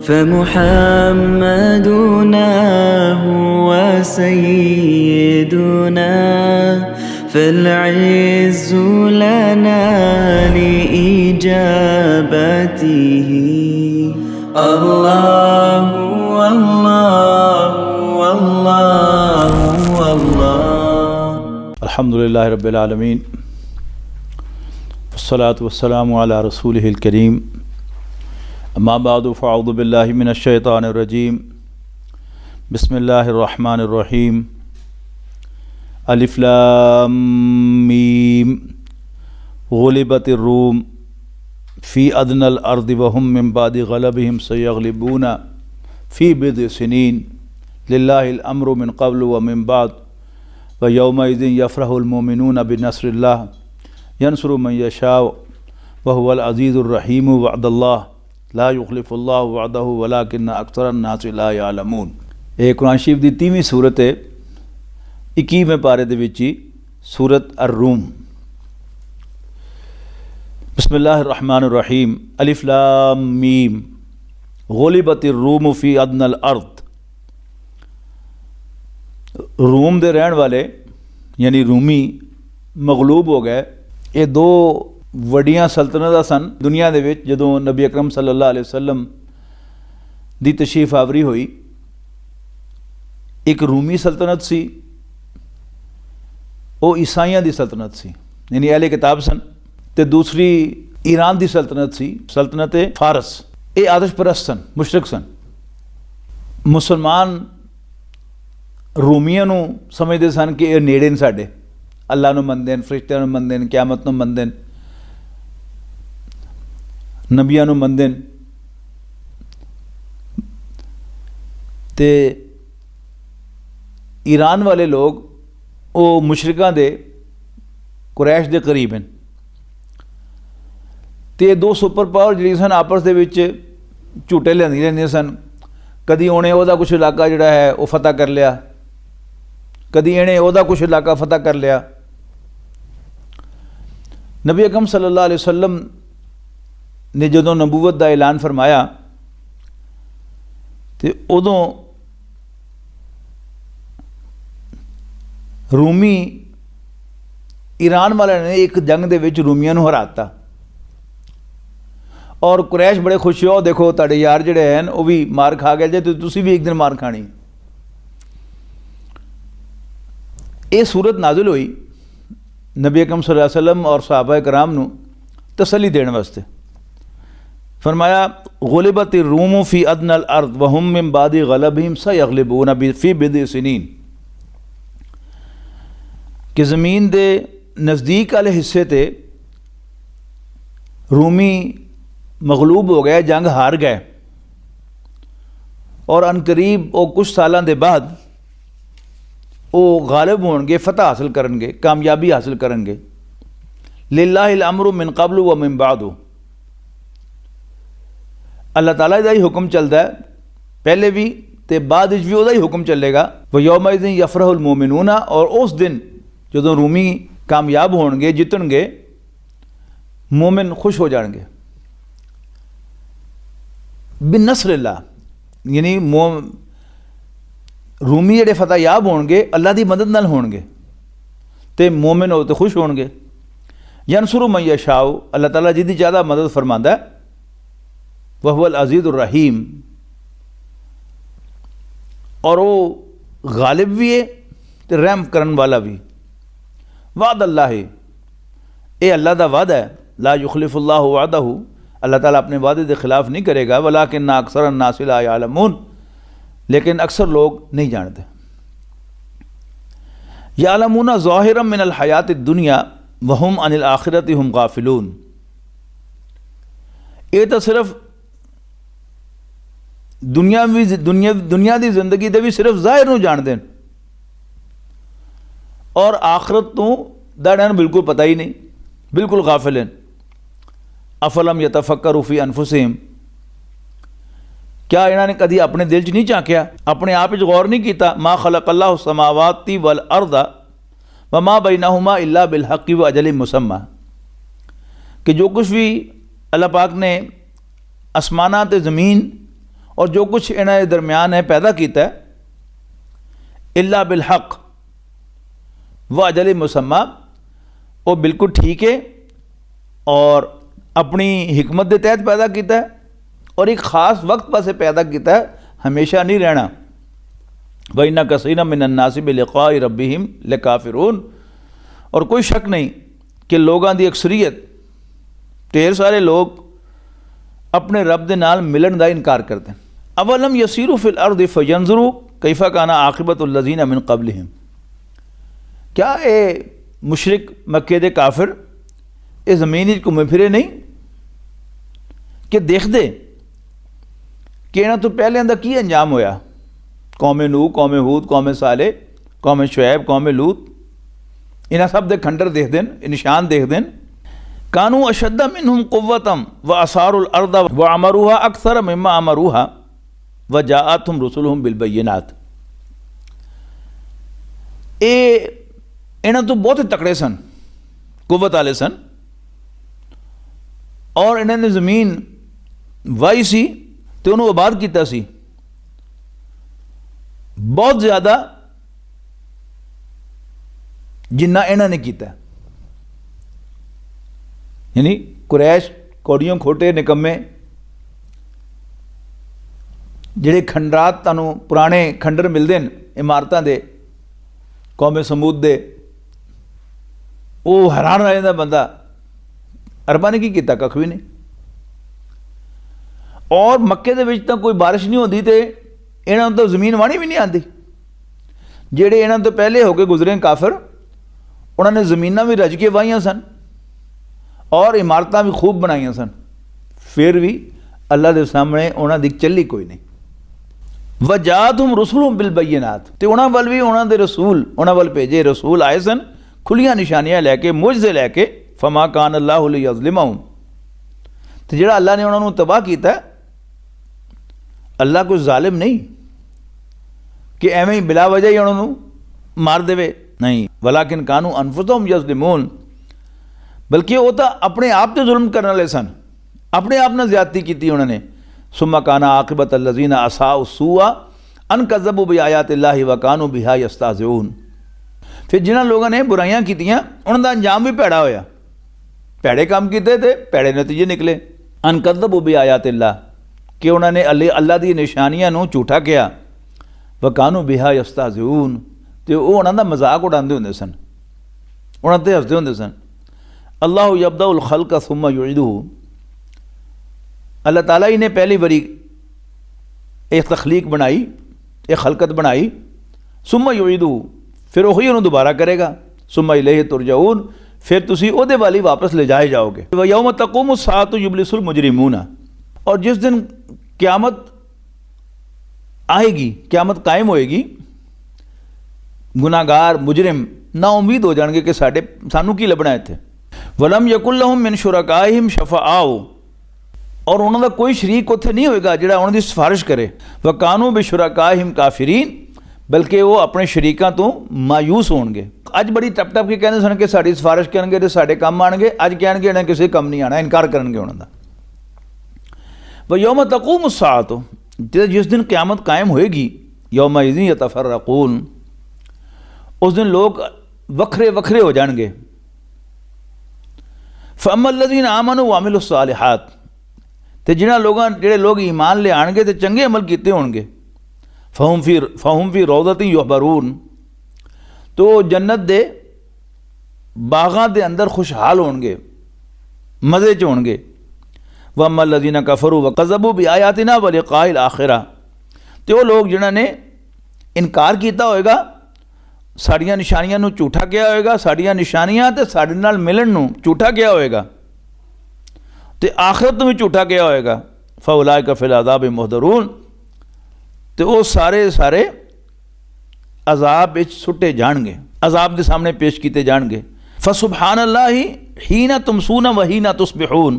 فمحمدنا هو سيدنا فالعز لنا لإجابته الله والله والله والله अल्हम्दुलिल्लाहि रब्बिल आलमीन वस्सलातु वस्सलामु अला रसूलिहिल करीम अम्मा बादु फ़अऊज़ु बिल्लाहि मिनश शैतानिर रजीम बिस्मिल्लाहिर रहमानिर रहीम अलिफ लाम मीम गुलिबतिर रूम फ़ी अदनल अर्दि वहुम मिन बादि गलबिहिम सयग़लिबूना फ़ी बिद्इ सिनीन लिल्लाहिल अम्रु मिन क़ब्लु व मिन बाद व यौमइज़िन यफ़रहुल मोमिनून बिनस्रिल्लाह यंसुरु मन यशाअ व हुवल अज़ीज़ुर रहीम वअदल्लाह ला युख़लिफ़ुल्लाहु वअदहु वलाकिन्न अक्सरन नासि ला यअलमून। ये कुरान शरीफ की 30वीं सूरत है, 21वें पारे दे विच ही सूरत अर्रूम। बिस्मिल्लाहिर रहमानिर रहीम अलिफ लाम मीम गुलिबतिर रूम फ़ी अदनल अर्द। रूम दे रहने वाले यानी रूमी मगलूब हो गए। ये दो वड्डियां सल्तनतां सन दुनिया दे विच। जदों नबी अकरम सल्लल्लाहु अलैहि वसल्लम दी तशरीफ आवरी हुई, एक रूमी सल्तनत सी, वो ईसाइयां दी सल्तनत सी यानी अहले किताब सन, ते दूसरी ईरान दी सल्तनत सी, सल्तनत फारस। ये आदर्श परस्त सन, मुशरिक सन। मुसलमान रूमियां नूं समझते सन कि ये नेड़े ने साडे, अल्लाह नूं मनदे ने, फरिश्तियां नूं मनदे ने, क़यामत नूं मनदे ने, नबियां नूं मनदे ने। ते ईरान वाले लोग वो मुशरिकां दे कुरैश दे करीब हैं। ते दो सुपर पावर जिहड़ी सन आपस दे विच झूटे लिआंदियां रहिंदियां सन। कदी उन्हें ओहदा कुछ इलाका जिहड़ा है वो फतह कर लिया, कदी इन्हें ओहदा कुछ इलाका फतह कर लिया। नबी अकरम सल्लल्लाहु अलैहि वसल्लम ने जदों नबूवत का ऐलान फरमाया तो उदों रूमी ईरान वाले ने एक जंग दे विच रूमियां नूं हराता और कुरैश बड़े खुश हो, देखो तुहाडे यार जिहड़े हैं वो भी मार खा गए जे, तो तुसीं भी एक दिन मार खानी। ये सूरत नाजिल हुई नबी अकरम सल्लल्लाहु अलैहि वसल्लम और सहाबा कराम नूं तसल्ली देने वास्ते। फरमाया गुलिबतिर रूम फ़ी अदनल अर्द व हुम मिन बादि गलबिहिम सयग़लिबूना फ़ी बिद्इ सिनीन, कि ज़मीन दे नज़दीक वाले हिस्से ते रूमी मगलूब हो गए, जंग हार गए और अनकरीब वो कुछ सालों के बाद वो गालिब होंगे, फतह हासिल करेंगे, कामयाबी हासिल करेंगे। लिल्लाहिल अम्रु मिन क़ब्लु व मिन बादु, अल्लाह ताला दा ही हुक्म चलता है, पहले भी ते बाद भी वह ही हुक्म चलेगा। व यौमइज़िन यफ़रहुल मोमिनूना, और उस दिन जदों रूमी कामयाब होंगे, जितणगे, मोमिन खुश हो जाएंगे। बिनस्रिल्लाह यानी रूमी जिहड़े फतहयाब होंगे अल्लाह की मदद नाल होंगे, तो मोमिन हो तो खुश होंगे। यंसुरु मन यशाअ, अल्लाह ताला जिहदी ज़्यादा मदद फरमांदा है। वह हुवल अज़ीज़ुर रहीम, और वो गालिब भी है तो रहम करन वाला भी। वाद अल्लाह, ये अल्लाह का वादा है। ला युख़लिफ़ुल्लाहु वअदहु, अल्लाह ताला अपने वादे के खिलाफ नहीं करेगा। वलाकिन्न अक्सरन नासि ला यअलमून, लेकिन अक्सर लोग नहीं जानते। यअलमूना ज़ाहिरम मिनल हयातिद दुनिया व हुम अनिल आखिरति हुम गाफिलून। ये तो सिर्फ दुनिया की जिंदगी दे भी सिर्फ ज़ाहिर नूं जानते हैं और आखिरत तो इन्हां नूं बिल्कुल पता ही नहीं, बिल्कुल गाफिल हैं। अफलम यतफक्करू फ़ी अनफुसिहिम, क्या इन्होंने कभी अपने दिल च नहीं झांकिया, अपने आप च गौर नहीं किया। मा खलक़ल्लाहु समावाति वल अर्दा व मा बैनहुमा इल्ला बिल हक़्क़ि व अजलिन मुसम्मा, कि जो कुछ भी अल्लाह पाक ने आसमाना ते ज़मीन और जो कुछ इन्होंने दरम्यान है पैदा किया है, इल्ला बिल हक व अजल मुसम्मा, वो बिल्कुल ठीक है और अपनी हिकमत के तहत पैदा किया है और एक ख़ास वक्त पासे पैदा किया है, हमेशा नहीं रहना। व इन्ना कसीरा मिनन्नासि बिलिक़ाइ रब्बिहिम लकाफ़िरून, और कोई शक नहीं कि लोगों की अक्सरीयत, ढेर सारे लोग अपने रब दे नाल मिलन का इनकार करते हैं। अवलम यसीरु फिल अर्द फयंजुरू कैफ़ा काना आक़िबतुल लज़ीना मिन क़ब्लिहिम, क्या ये मुशरिक मक्के दे काफिर ये ज़मीन घूमे फिरे नहीं कि देखते कि इन्हां तो पहले का की अंजाम होया, कौमे नूह, कौमे हूद, कौमे साले, कौमे शुएब, कौमे लूत, इन्हां सब दे खंडर देखते हैं, निशान देखते हैं। कानू अशद्द मिनहुम कुव्वतम व असारुल अर्द व अमरूहा अक्सर मिम्मा अमरूहा व जाअतहुम रुसुलुहुम बिल बय्यिनात, ये इन्हां तो बहुत तकड़े सन, कुव्वत वाले सन, और इन्होंने ज़मीन वाही सी तो उन्होंने आबाद किया सी बहुत ज़्यादा जिन्ना इन्होंने किया। यानी कुरैश कौड़ियों खोटे निकम्मे जिहड़े खंडरात तुहानूं पुराने खंडर मिलते हैं इमारतां दे, कौमे समूद दे, वो हैरान रह जाता बंदा, अरबा ने की किया, कख भी नहीं। और मक्के दे विच तां कोई बारिश नहीं होती तो इन्हां तो जमीन वाणी भी नहीं आती। जेड़े इन्हां तो पहले हो के गुजरे काफिर, उन्होंने ज़मीनां भी रज के वाहियां सन और इमारतां भी खूब बनाइया सन, फिर भी अल्लाह के सामने उन्हां दी चली कोई नहीं। वजातहुम रुसुलुहुम बिल बय्यिनात, तो उन्हां वल भी उन्हां दे रसूल, उन्हां वल भेजे रसूल आए सन खुलियां निशानियां लैके, मुजज़े लैके। फमा कान अल्लाहु लियज़लिमहुम, तो जिहड़ा अल्लाह ने उन्होंने तबाह किया, अल्लाह कोई जालिम नहीं कि एवें ही बिला वजह ही उन्होंने मार देवे, नहीं। वलाकिन कानू अनफुसहुम यज़लिमून, बल्कि वो तो अपने आप तो जुल्म करने वाले सन, अपने आप ने ज्यादती की उन्होंने। सुम्मा काना आक़िबत अल्लज़ीना असाउ सूआ अन कज़्ज़बू बिआयातिल्लाहि व कानू बिहा यस्ताज़िऊन, फिर जिन्होंने लोगों ने बुराइयां कीतियां उन्होंने अंजाम भी भैड़ा होया, भैड़े काम किए थे, भैड़े नतीजे निकले। अन कज़्ज़बू बिआयातिल्लाह, कि उन्होंने अल्लाह दी निशानियां नूं झूठा किया, व कानू बिहा यस्ताज़िऊन, तो वो उन्होंने मजाक उड़ाते होंदे सन, उन्होंने ते हसदे होंदे सन। अल्लाहु यब्दउल खल्क़ सुम्मा युईदुहु, अल्लाह ताला ही ने पहली बारी एक तख्लीक बनाई, एक खलकत बनाई, सुम्मा युईदुहु, फिर वही उन्होंने दोबारा करेगा। सुम्मा इलैहि तुरजऊन, फिर तुसी ओहदे वाली वापस ले जाए जाओगे। व यौम तक़ूमु स्साअतु युब्लिसुल मुजरिमूना, और जिस दिन क़यामत आएगी, क़यामत कायम होएगी, गुनाहगार मुजरिम ना उम्मीद हो जाएंगे कि सानू की लभना इत्थे। वलम यकुल लहुम मिन शुरकाइहिम शफ़ाअउ, और उन्होंने कोई शरीक उत्थे नहीं होएगा जिहड़ा उन्हां दी सिफारिश करे। व कानू बिशुरकाइहिम काफिरीन, बल्कि वो अपने शरीकों तो मायूस होणगे। अज बड़ी टप टप के कहते सन कि साड़ी सिफारिश करेंगे तो साढ़े काम आएंगे, अज कहेंगे इन्हें किसी काम नहीं आना, इनकार करेंगे उन्होंने। व यौम तक़ूमु स्साअतु, जिस दिन क़यामत कायम होएगी, यौमइज़िन यतफ़र्रक़ून, उस दिन लोग वखरे वखरे हो जाएंगे। फ़अम्मल्लज़ीना आमनू व अमिलुस्सालिहात, तो जिन्हां लोगों जिहड़े लोग ईमान ले आएंगे तो चंगे अमल किए होणगे, फ़हुम फ़ी रौज़तिन युहबरून, तो जन्नत दे बागां दे अंदर खुशहाल होणगे, मज़े च होणगे। व अम्मल्लज़ीना कफ़रू व कज़्ज़बू बिआयातिना व लिक़ाइल आखिरा, तो वो लोग जिन्होंने इनकार किया होएगा, साड़ियाँ निशानियां नूं झूठा किया होएगा, साड़ियाँ निशानियां ते साडे नाल मिलन नूं झूठा किया होएगा, तो आखिरत में झूठा किया होएगा। फ़उलाइका फ़िल अज़ाब मुहदरून, तो वो सारे सारे अजाब विच सुटे जाणगे, अजाब के सामने पेश किए जाणगे। फ़सुबहानल्लाहि हीना तुमसूना व हीना तुस्बिहून,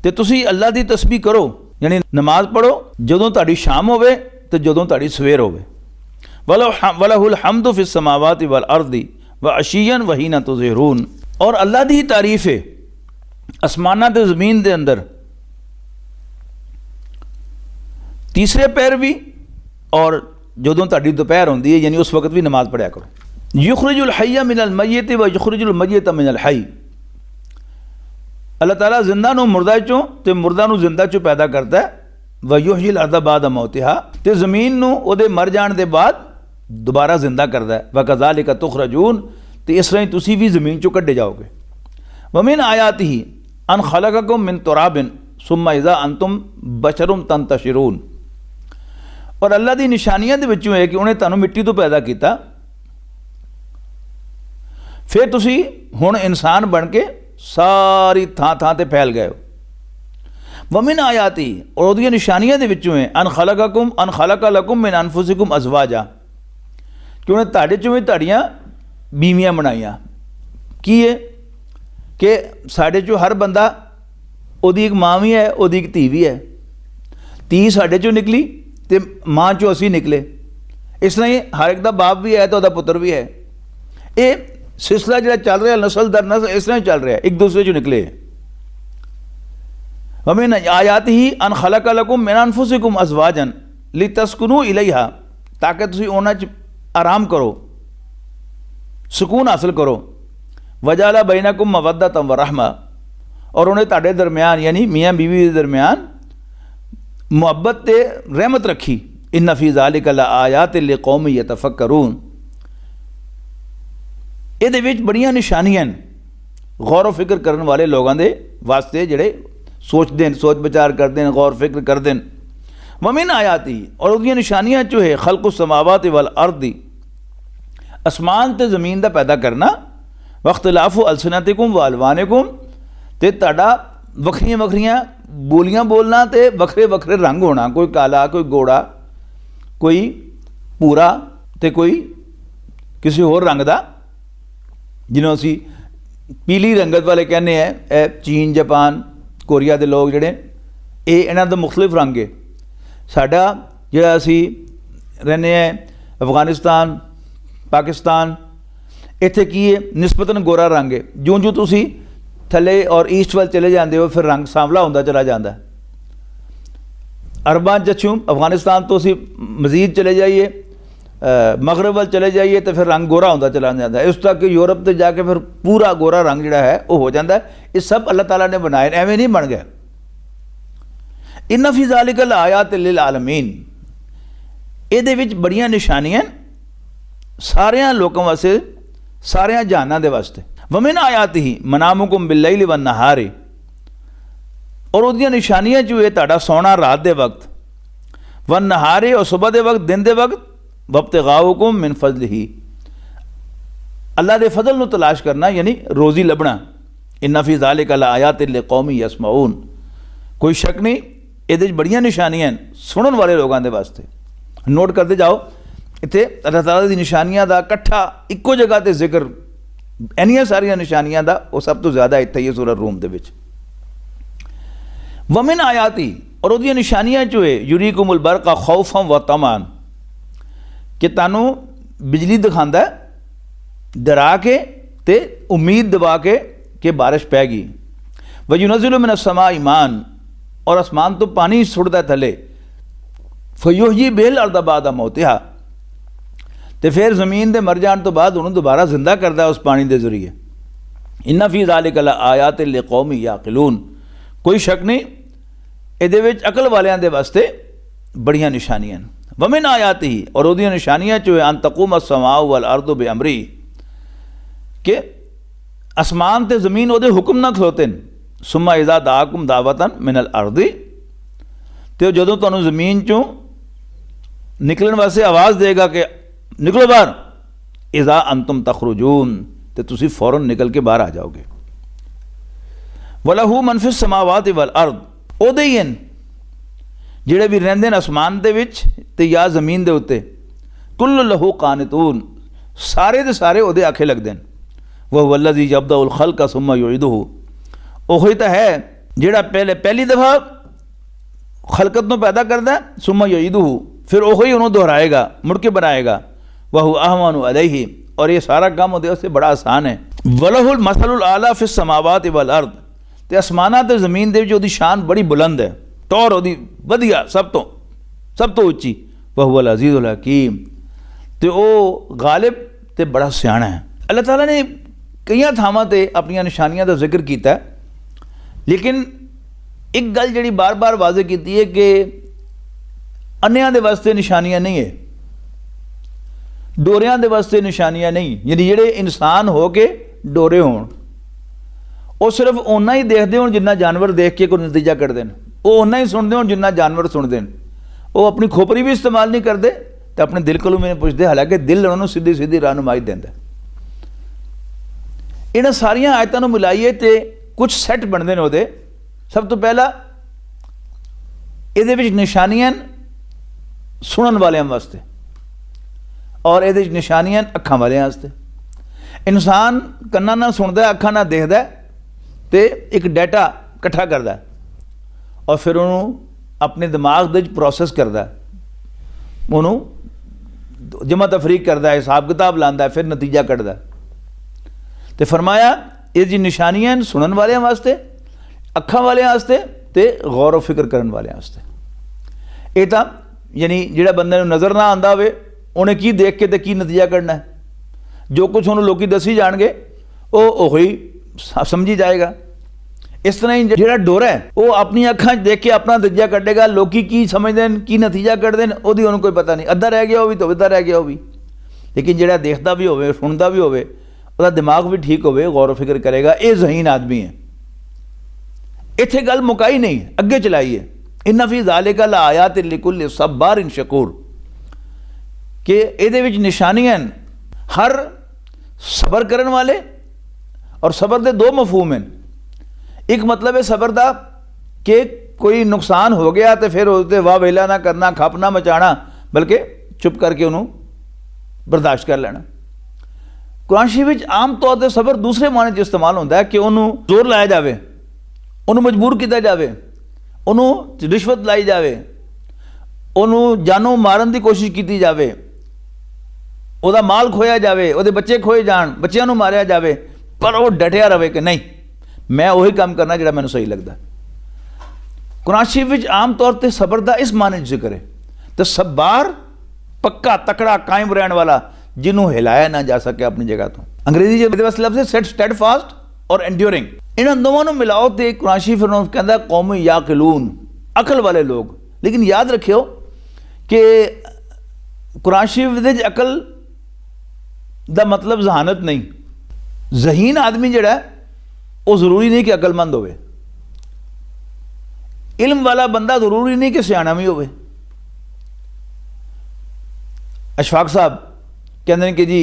तो तुसी अल्लाह की तस्बीह करो, यानी नमाज पढ़ो जदों तुहाडी शाम होवे तो जदों तुहाडी सवेर होवे। वलहुल हम्दु फिस समावाति वल अर्दी व अशियन व हीना तुज़हिरून, और अल्लाह की तारीफ है आसमाना ते ज़मीन के अंदर तीसरे पैर भी और जदों तुहाडी दोपहर होंदी है यानी उस वक्त भी नमाज पढ़िया करो। युखरिजुल हय्य मिनल मय्यत व युखरिजुल मय्यत मिनल हय्य, अल्लाह ताला जिंदा नूं मुर्दा चों ते मुर्दा नूं जिंदा चों पैदा करता है। व युहयिल अर्द बाद मौतिहा, ते ज़मीन नूं उहदे मर जाण दे बाद दोबारा जिंदा करता है। व कज़ालिका तुखरजून, ते इस तरह तुसीं भी ज़मीन चों कड्ढे जाओगे। व मिन आयातिही अन खलक़कुम मिन तुराबिन सुम्मा इज़ा अंतुम बशरुन तंतशिरून, और अल्लाह दी निशानियां दे विचों है कि उन्हें तुहानूं मिट्टी तो पैदा किया, फिर तुसी हुण इंसान बन के सारी थां थां ते फैल गए हो। वमिन आयाती, और उहदियां निशानियां दे विचों है अन खलक़ लकुम मिन अनफुसिकुम अज़वाजा, कि उन्हें तुहाडे चों भी तुहाड़ियां बीवियां बनाईयां। की है कि साडे चों हर बंदा उहदी एक मां भी है, उहदी एक धी भी है। धी साडे चों निकली ते मां चों असीं निकले। इस तरह ही हर एक दा बाप भी है तो उहदा पुत्र भी है। ये सिलसिला जिहड़ा चल रहा नस्ल दर नस्ल इस तरह चल रहा है, एक दूसरे चों निकले। वमिन आयातिही अन खलक़ लकुम मिन अनफुसिकुम अज़वाजन लितस्कुनू इलैहा, ताकि तुसीं उन्हां च आराम करो, सुकून हासिल करो। वजाला बैनकुम मवद्दतन व रहमा, और उन्हें तुहाडे दरम्यान यानी मियाँ बीवी के दरम्यान मुहब्बत ते रहमत रखी। इन्ना फी ज़ालिका लआयातिन लिक़ौमिन यतफ़क्करून, ਇਹਦੇ ਵਿੱਚ ਬੜੀਆਂ ਨਿਸ਼ਾਨੀਆਂ ਨੇ गौर फिक्र करने वाले लोगों के वास्ते ਜਿਹੜੇ सोचते हैं, सोच विचार करते हैं, गौर फिक्र करते हैं। वमिन आयाती, और उसकी निशानियाँ जो है खल्क़ुस समावाति वल अर्दी, आसमान ते ज़मीन का पैदा करना। वख्तिलाफ़ु अलसिनतिकुम व अलवानिकुम, ते तुहाडा वखरियां वखरियां बोलियां बोलना ते वखरे वखरे रंग होना, कोई काला कोई गोरा कोई भूरा ते कोई किसी होर रंग का, जिन्हों असी पीली रंगत वाले कहने हैं। चीन जापान कोरिया के लोग जोड़े ये इन्हों का मुख्तलिफ रंग है। साडा जिहड़ा असी रहने हैं अफगानिस्तान पाकिस्तान, इत्थे की है निस्बतन गोरा रंग है। जो जो तुसी थले और ईस्ट वाल चले जाते हो फिर रंग सांवला होता चला जाता है। अरबां चछू अफगानिस्तान तो असी मजीद चले जाइए मगरब वाल चले जाइए तो फिर रंग गोरा होता चला जाता है। इस तक कि यूरोप से जाके फिर पूरा गोरा रंग जिहड़ा है वो हो जाता है। ये सब अल्लाह ताला ने बनाए, एवं नहीं बन गया। इन्ना फी ज़ालिका लआयातिन लिल आलमीन, इहदे विच बड़ियां निशानियां सारियां लोकां वास्ते, सारियां जहानां दे वास्ते। वमिन आयातिही मनामुकुम बिल्लैली वन नहारी, और उहदियां निशानियां जो है तुहाडा सोना रात दे वक्त, वन नहारी और सुबह दे वक्त, दिन दे वक्त, वब्तिगाउकुम मिन फज़लिही, अल्लाह दे फजल नूं तलाश करना यानी रोज़ी लभना। इन्ना फी ज़ालिका लआयातिन लिक़ौमिन यसमऊन, कोई शक नहीं इहदे च बड़ियां निशानियां सुनने वाले लोगों के वास्ते। नोट करते जाओ, इत्थे अल्लाह ताला दी निशानियां दा इकट्ठा इक्को जगह ते जिक्र, इन्नियां सारियां निशानियां दा वो सब तो ज़्यादा इत्थे ही सूरत रूम दे विच। वमिन आयाती, और उहदियां निशानियां जो है युरीकुमुल बरक़ा खौफन व तमान, कि तुहानूं बिजली दिखांदा है डरा के ते उम्मीद दबा के कि बारिश पैगी। व युनज़्ज़िलु मिनस समाई मान, और आसमान तो पानी सुटदा थले। फ़युहयी बिहिल अर्द बाद मौतिहा, तो फिर ज़मीन के मर जाने तो बाद उन्होंने दोबारा जिंदा करता है उस पानी के जरिए। इन्ना फी ज़ालिका लआयातिन लिक़ौमिन याक़िलून, कोई शक नहीं इहदे विच अकल वालियां दे वास्ते बड़ियां निशानियां। वमिन आयातिही, और उहदियां निशानियां जो है अन तक़ूम अस्समाउ वल अर्दु बिअमरी, कि आसमान ते ज़मीन उहदे हुक्म ना खलोते हैं। सुम्मा इज़ा दाकुम दावतन मिनल अर्दी, तो जदों तुहानूं ज़मीन चों निकलण वास्ते आवाज़ देगा कि निकलो बाहर, इज़ा अंतुम तखरुजून, तो तुसी फौरन निकल के बाहर आ जाओगे। वलहू मन फिस समावाति वल अर्द, उहदे ही हैं जिहड़े भी रहिंदे ने आसमान दे विच ते या ज़मीन दे उत्ते। कुल्लु लहू कानितून, सारे दे सारे उहदे आखे लगदे हैं। वह वल्लज़ी यब्दउल खल्क़ सुम्मा युईदुहु, ओही तो है जिहड़ा पहली दफ़ा खलकत नूं पैदा करदा है, सुम्मा युईदुहु, फिर ओही उन्होंने दोहराएगा, मुड़ के बनाएगा। वहु अहवनु अलैहि, और ये सारा काम उहदे वास्ते बड़ा आसान है। वलहुल मसलुल आला फिस समावाति वल अर्द, ते आसमानां ते ज़मीन दे विच उहदी शान बड़ी बुलंद है, टौर उहदी वधिया सब तो। सब तो उच्ची, वहुवल अज़ीज़ुल हकीम, तो वह गालिब तो बड़ा सियाणा है। अल्लाह ताला ने कई थावां ते अपनी निशानियां का जिक्र किया, लेकिन एक गल जी बार बार वाज़े की है कि अन्नियां दे वास्ते निशानियां नहीं है, डोरियां दे वास्ते निशानियां नहीं, यानी जेड़े इंसान हो के डोरे होण, वो सिर्फ उन्ना ही देखते हो जिन्ना जानवर देख के कोई नतीजा कढ़ते हैं, वो उन्ना ही सुनते हो जिन्ना जानवर सुनते हैं, वो अपनी खोपरी भी इस्तेमाल नहीं करते तो अपने दिल को मैंने पुछते, हालांकि दिल उन्होंने सीधी सीधी रहनुमाई देता। इन्हां सारियां आयतां नूं मिलाइए तो कुछ सैट बनते हैं उहदे। सब तो पहला इहदे विच निशानियां सुनन वालियां वास्ते और इहदे विच निशानियां अखां वालियां वास्ते। इंसान कन्नां नाल सुनदा, अखां नाल देखदा तो एक डाटा इकट्ठा करता और फिर उन्होंने अपने दिमाग दे प्रोसैस करता, उन्होंने जमा तफरीक करता है, हिसाब किताब लाता है, फिर नतीजा कढ़ता। तो फरमाया ये जी निशानियां सुनन वाले वास्ते, अखां वाले वास्ते ते गौर व फिक्र करने वाले वास्ते। ये तो यानी जिहड़ा बंदे नूं नज़र ना आंदा होवे उन्हें की देख के तो की नतीजा कढ़ना है, जो कुछ उन्होंने लोग दसी जाणगे वो उही समझी जाएगा। इस तरह ही जो डोरा है वो अपनी अखां देख के अपना नतीजा कढ़ेगा, लोग की समझते हैं की नतीजा कढ़ते हैं वो उन्होंने कोई पता नहीं, अद्धा रह गया वो भी तो अद्धा रह गया वो भी। लेकिन जो देखता भी होवे, सुनता भी होवे, उसका दिमाग भी ठीक होवे, गौर फिक्र करेगा, ये ज़हीन आदमी है। इत्थे गल मुकाई नहीं, अगे चलाई है। इन्ना फी ज़ालिका लआयात लिकुल्लि सब्बारिन शकूर, कि इहदे विच निशानियां हर सबर करने वाले, और सबर के दो मफहूम हैं। एक मतलब है सबर का कि कोई नुकसान हो गया तो फिर उससे वाह वेला ना करना, खप ना मचाना, बल्कि चुप करके उन्होंने बर्दाश्त कर लेना। कुरान शरीफ में आम तौर पर सबर दूसरे माने च इस्तेमाल होता है कि उन्होंने जोर लाया जाए, उन्होंने मजबूर किया जाए, उन्होंने रिश्वत लाई जाए, उन्होंने जानों मारन की कोशिश की जाए, ਉਹਦਾ माल खोया जाए, ਉਹਦੇ बच्चे खोए जान, बच्चों को मारिया जाए, पर वो डटिया रहे कि नहीं मैं वही काम करना जो मैंने सही लगता। कुरान शरीफ में आम तौर पर सबर का इस माने जिक्र है, तो सब्बार पक्का तकड़ा कायम रहने वाला, जिन्होंने हिलाया ना जा सके अपनी जगह तो। अंग्रेजी लफ्ज़ है सेट स्टेडफास्ट और एंड्योरिंग, इन दोनों को मिलाओ तो कुरान शरीफ कहता कौम याकिलून, अकल वाले लोग। लेकिन याद रखियो कि कुरान शरीफ अकल का मतलब जहानत नहीं, ज़हीन आदमी जड़ा वो जरूरी नहीं कि अकलमंद होवे, इल्म वाला बंदा जरूरी नहीं कि सियाना भी होवे। अशफाक साहब कहते हैं कि जी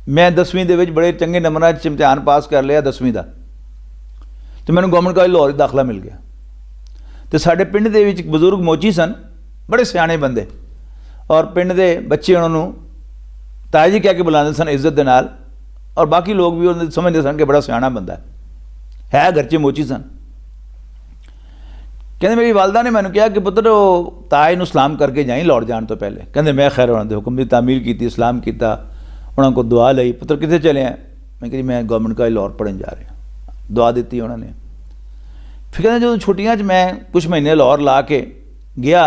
मैं 10वीं दे विच बड़े चंगे नंबरां च इम्तिहान पास कर लिया 10वीं का, तो मैंने गवर्नमेंट कॉलेज लाहौर दाखला मिल गया। तो साडे पिंड दे विच एक बजुर्ग मोची सन, बड़े सियाने बंदे, और पिंड दे बच्चे उन्होंने ताया जी कह के बुलाते सन इज्जत के नाल, और बाकी लोग भी उन्हें समझते सन कि बड़ा सियाना बंदा है, घर च मोची सन। कहते मेरी वालदा ने मैंने कहा कि पुत्र वो ताए नूं सलाम करके जाई लाहौर जाने तो पहले। कहते मैं खैर उन्होंने हुक्म की तामील की, सलाम किया, उन्होंने को दुआ लई, पुत्र कितने चले हैं? मैं कही मैं गवर्नमेंट कॉलेज लाहौर पढ़न जा रहा, दुआ दी उन्होंने। फिर कहते जो छुट्टियां मैं कुछ महीने लाहौर ला के गया,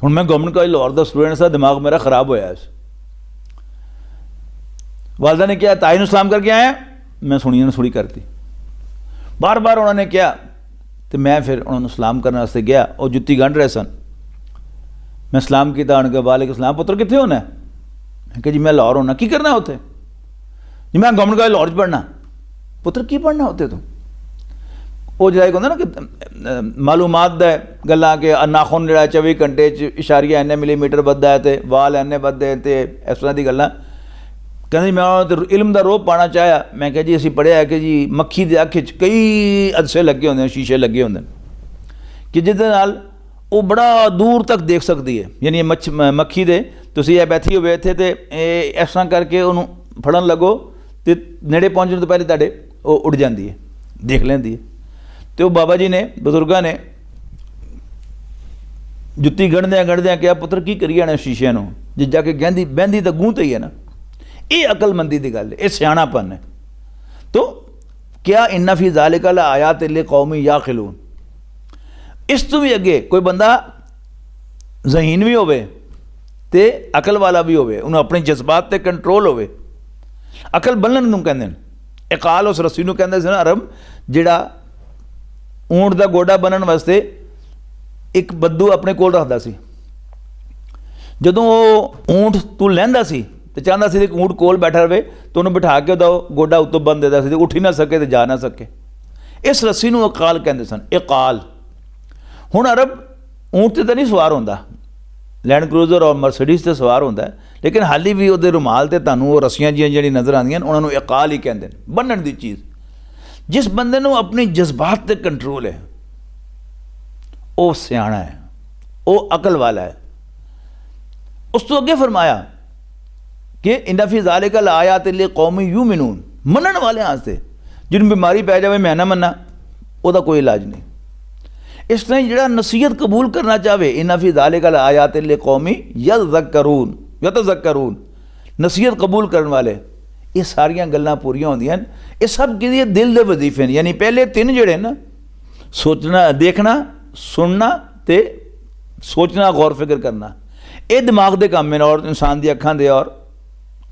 हूँ मैं गवर्नमेंट कॉलेज लाहौर का स्टूडेंट सा, दिमाग मेरा खराब होया। वालदा ने कहा ताई नूं सलाम करके आया, मैं सुनिया सुनी करती, बार बार उन्होंने कहा, तो मैं फिर उन्होंने सलाम करने वास्ते गया, और जुत्ती गंढ रहे सन। मैं सलाम किया, उन्होंने कहा वालेकुम सलाम, पुत्र कितने होना है? मैं कहा जी मैं लाहौर होना। की करना उत्थे? जी मैं गवर्नमेंट कॉलेज लाहौर पढ़ना। पुत्र की पढ़ना उत्थे तू? वो जो होंगे ना कि मालूमात दा गल्लां कि नाखून जो 24 घंटे इशारिया इन्ने मिलीमीटर बधदा है, तो वाल इन्ने बधदे, तो इस तरह की गल्लां। कहते मैं इल्म का रोह पाना चाहया। मैं कहा जी असीं पढ़िया है कि जी मक्खी के अख च कई अदसे लगे होंगे, शीशे लगे होंगे कि जिहदे नाल वो बड़ा दूर तक देख सकती है। यानी मक्खी दे तुसीं ये बैठी होवे इत्थे ते इस तरह करके उन्होंने फड़न लगो तो नेड़े पहुँचने तो पहले तुहाडे वो उड़ जाती है, देख लेंदी है। तो बाबा जी ने बजुर्गों ने जुत्ती गढ़द्या कहा पुत्र की करी जाना शीशे नूं, जे जाके गहंदी बहंदी तो गूं तो ही है ना। ये अकलमंदी की गल है, ये सियाणापन है। तो क्या इन्ना फी ज़ालिका लआयात लिक़ौमिन याक़िलून, इस तो भी अगे कोई बंदा ਜ਼ਹੀਨ ਵੀ ਹੋਵੇ ਤੇ ਅਕਲ ਵਾਲਾ ਵੀ ਹੋਵੇ, ਉਹਨੂੰ ਆਪਣੇ ਜਜ਼ਬਾਤ ਤੇ ਕੰਟਰੋਲ ਹੋਵੇ। ਅਕਲ ਬੰਨਣ ਨੂੰ ਕਹਿੰਦੇ ਨੇ। ਇਕਾਲ ਉਸ ਰੱਸੀ ਨੂੰ ਕਹਿੰਦੇ ਸੀ ਨਾ ਅਰਬ, ਜਿਹੜਾ ਊਂਟ ਦਾ ਗੋਡਾ ਬੰਨਣ ਵਾਸਤੇ ਇੱਕ ਬੱਦੂ ਆਪਣੇ ਕੋਲ ਰੱਖਦਾ ਸੀ। ਜਦੋਂ ਉਹ ਊਂਟ ਤੂੰ ਲੈਂਦਾ ਸੀ ਤੇ ਚਾਹੁੰਦਾ ਸੀ ਕਿ ਊਂਟ ਕੋਲ ਬੈਠਾ ਰਵੇ, ਤਾਂ ਉਹਨੂੰ ਬਿਠਾ ਕੇ ਉਹਦਾ ਗੋਡਾ ਉੱਤੋਂ ਬੰਨ ਦਿੰਦਾ ਸੀ ਤੇ ਉੱਠ ਹੀ ਨਾ ਸਕੇ ਤੇ ਜਾ ਨਾ ਸਕੇ। ਇਸ ਰੱਸੀ ਨੂੰ ਇਕਾਲ ਕਹਿੰਦੇ ਸਨ, ਇਕਾਲ। ਹੁਣ ਅਰਬ ਊਂਟ 'ਤੇ ਤਾਂ ਨਹੀਂ ਸਵਾਰ ਹੁੰਦਾ, ਲੈਂਡ ਕਰੂਜ਼ਰ ਔਰ ਮਰਸੀਡੀਜ਼ 'ਤੇ ਸਵਾਰ ਹੁੰਦਾ, ਲੇਕਿਨ ਹਾਲੀ ਵੀ ਉਹਦੇ ਰੁਮਾਲ 'ਤੇ ਤੁਹਾਨੂੰ ਉਹ ਰੱਸੀਆਂ ਜਿਹੀਆਂ ਜਿਹੜੀ ਨਜ਼ਰ ਆਉਂਦੀਆਂ ਨੇ, ਉਹਨਾਂ ਨੂੰ ਇਕਾਲ ਹੀ ਕਹਿੰਦੇ ਨੇ, ਬੰਨਣ ਦੀ ਚੀਜ਼। ਜਿਸ ਬੰਦੇ ਨੂੰ ਆਪਣੇ ਜਜ਼ਬਾਤ 'ਤੇ ਕੰਟਰੋਲ ਹੈ, ਉਹ ਸਿਆਣਾ ਹੈ, ਉਹ ਅਕਲ ਵਾਲਾ ਹੈ। ਉਸ ਤੋਂ ਅੱਗੇ ਫਰਮਾਇਆ ਕਿ ਇੰਨਾ ਫੀ ਜ਼ਾਲਿਕਾ ਲਾਆयात लिक़ौम युमिनून, ਮੰਨਣ ਵਾਲਿਆਂ ਵਾਸਤੇ। ਜਿਹਨੂੰ ਬਿਮਾਰੀ ਪੈ ਜਾਵੇ ਮੈਂ ਨਾ ਮੰਨਾਂ, ਉਹਦਾ ਕੋਈ ਇਲਾਜ ਨਹੀਂ। ਇਸ ਤਰ੍ਹਾਂ ਜਿਹੜਾ ਨਸੀਹਤ ਕਬੂਲ ਕਰਨਾ ਚਾਹਵੇ, ਇੰਨਾ ਫੀ ਜ਼ਾਲਿਕਾ लाआयात लिक़ौम यतज़क्करून, नसीहत कबूल करने वाले, ये सारियां गल्लां पूरियां होंदियां। ये सब कि दिल के वजीफे ने, यानी पहले तीन जड़े ना, सोचना, देखना, सुनना ते सोचना, गौर फिक्र करना, ये दिमाग के काम है और इंसान की अखां दे और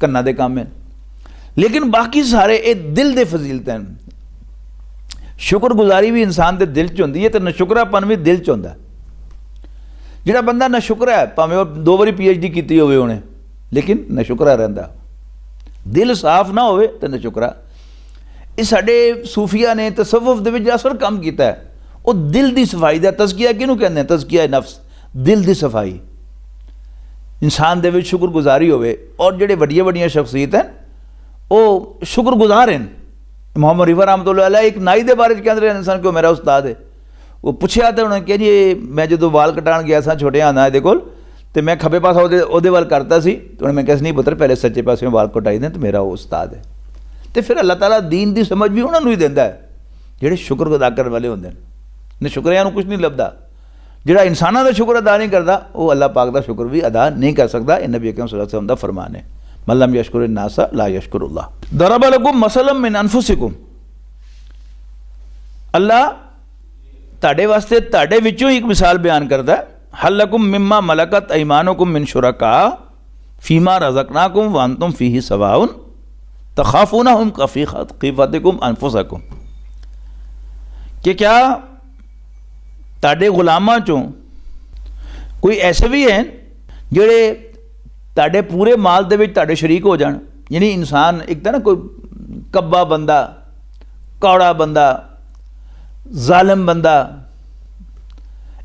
कन्ना दे काम है। लेकिन बाकी सारे ये दिल के फजीलत हैं। शुक्रगुजारी भी इंसान के दिल च होंदी है तो नशुकरापन भी दिल च होंदा। ਜਿਹੜਾ ਬੰਦਾ ਨਸ਼ੁਕਰਾ ਹੈ, ਭਾਵੇਂ ਉਹ 2 ਵਾਰੀ PhD ਕੀਤੀ ਹੋਵੇ ਉਹਨੇ, ਲੇਕਿਨ ਨਸ਼ੁਕਰਾ ਰਹਿੰਦਾ। ਦਿਲ ਸਾਫ਼ ਨਾ ਹੋਵੇ ਤਾਂ ਨਸ਼ੁਕਰਾ। ਇਹ ਸਾਡੇ ਸੂਫੀਆ ਨੇ ਤਸਵੁਫ ਦੇ ਵਿੱਚ ਅਸਲ ਕੰਮ ਕੀਤਾ ਹੈ, ਉਹ ਦਿਲ ਦੀ ਸਫਾਈ ਦਾ। ਤਜ਼ਕੀਆ ਕਿਹਨੂੰ ਕਹਿੰਦੇ ਨੇ? ਤਜ਼ਕੀਆ ਨਫਸ, ਦਿਲ ਦੀ ਸਫਾਈ। ਇਨਸਾਨ ਦੇ ਵਿੱਚ ਸ਼ੁਕਰਗੁਜ਼ਾਰੀ ਹੋਵੇ। ਔਰ ਜਿਹੜੇ ਵੱਡੀਆਂ ਵੱਡੀਆਂ ਸ਼ਖਸੀਅਤ ਹਨ ਉਹ ਸ਼ੁਕਰਗੁਜ਼ਾਰ ਹਨ। ਮੁਹੰਮਦ ਰਿਜ਼ਾ रहमतुल्लाह अलैह एक नाई के बारे कहते रहे सन कि मेरा उस्ताद है। वो पूछा तो उन्होंने कहा जी मैं जो वाल कटाण गया सा छोटे आना ये कोल, तो मैं खब्बे पासा ਉਹਦੇ ਵੱਲ करता सी, तो मैं कहा नहीं पुत्र पहले सच्चे पासे वाल कटाई दें, तो मेरा वो उस्ताद है। तो फिर अल्लाह ताला दीन की समझ भी उन्होंने ही देता है ਜਿਹੜੇ शुक्र अदा करने वाले होंगे। नशुकरिया कुछ नहीं लभदा। ਜਿਹੜਾ इंसानों का शुक्र अदा नहीं करता, वो अल्लाह पाक का शुक्र भी अदा नहीं कर सकता। ये नबी अकरम सल्लल्लाहु अलैहि वसल्लम का फरमान है, मल्लम यशकुर नासा ला यशकुरुल्लाह। दरब लकुम मसलन मिन अनफुसिकुम, अल्लाह ਤੁਹਾਡੇ ਵਾਸਤੇ ਤੁਹਾਡੇ ਵਿੱਚੋਂ ਇੱਕ ਮਿਸਾਲ ਬਿਆਨ ਕਰਦਾ ਹੈ। ਹਲ ਲकुम ਮਿਮਾ ਮਲਕਤ ਅਯਮਾਨੁकुम ਮਿਨ ਸ਼ੁਰਕਾ ਫੀਮਾ ਰਜ਼ਕਨਾकुम व अंतुम फीहि सवाउन तखाफूनहुम खीफतकुम अनफुसकुम, कि क्या ਤੁਹਾਡੇ ਗੁਲਾਮਾਂ ਚੋਂ ਕੋਈ ਐਸੇ ਵੀ ਹਨ ਜਿਹੜੇ ਤੁਹਾਡੇ ਪੂਰੇ ਮਾਲ ਦੇ ਵਿੱਚ ਤੁਹਾਡੇ ਸ਼ਰੀਕ ਹੋ ਜਾਣ। ਯਾਨੀ ਇਨਸਾਨ ਇੱਕ ਤਾਂ ਨਾ ਕੋਈ ਕੱਬਾ ਬੰਦਾ, ਕੌੜਾ ਬੰਦਾ, ਜ਼ਾलिम बंदा,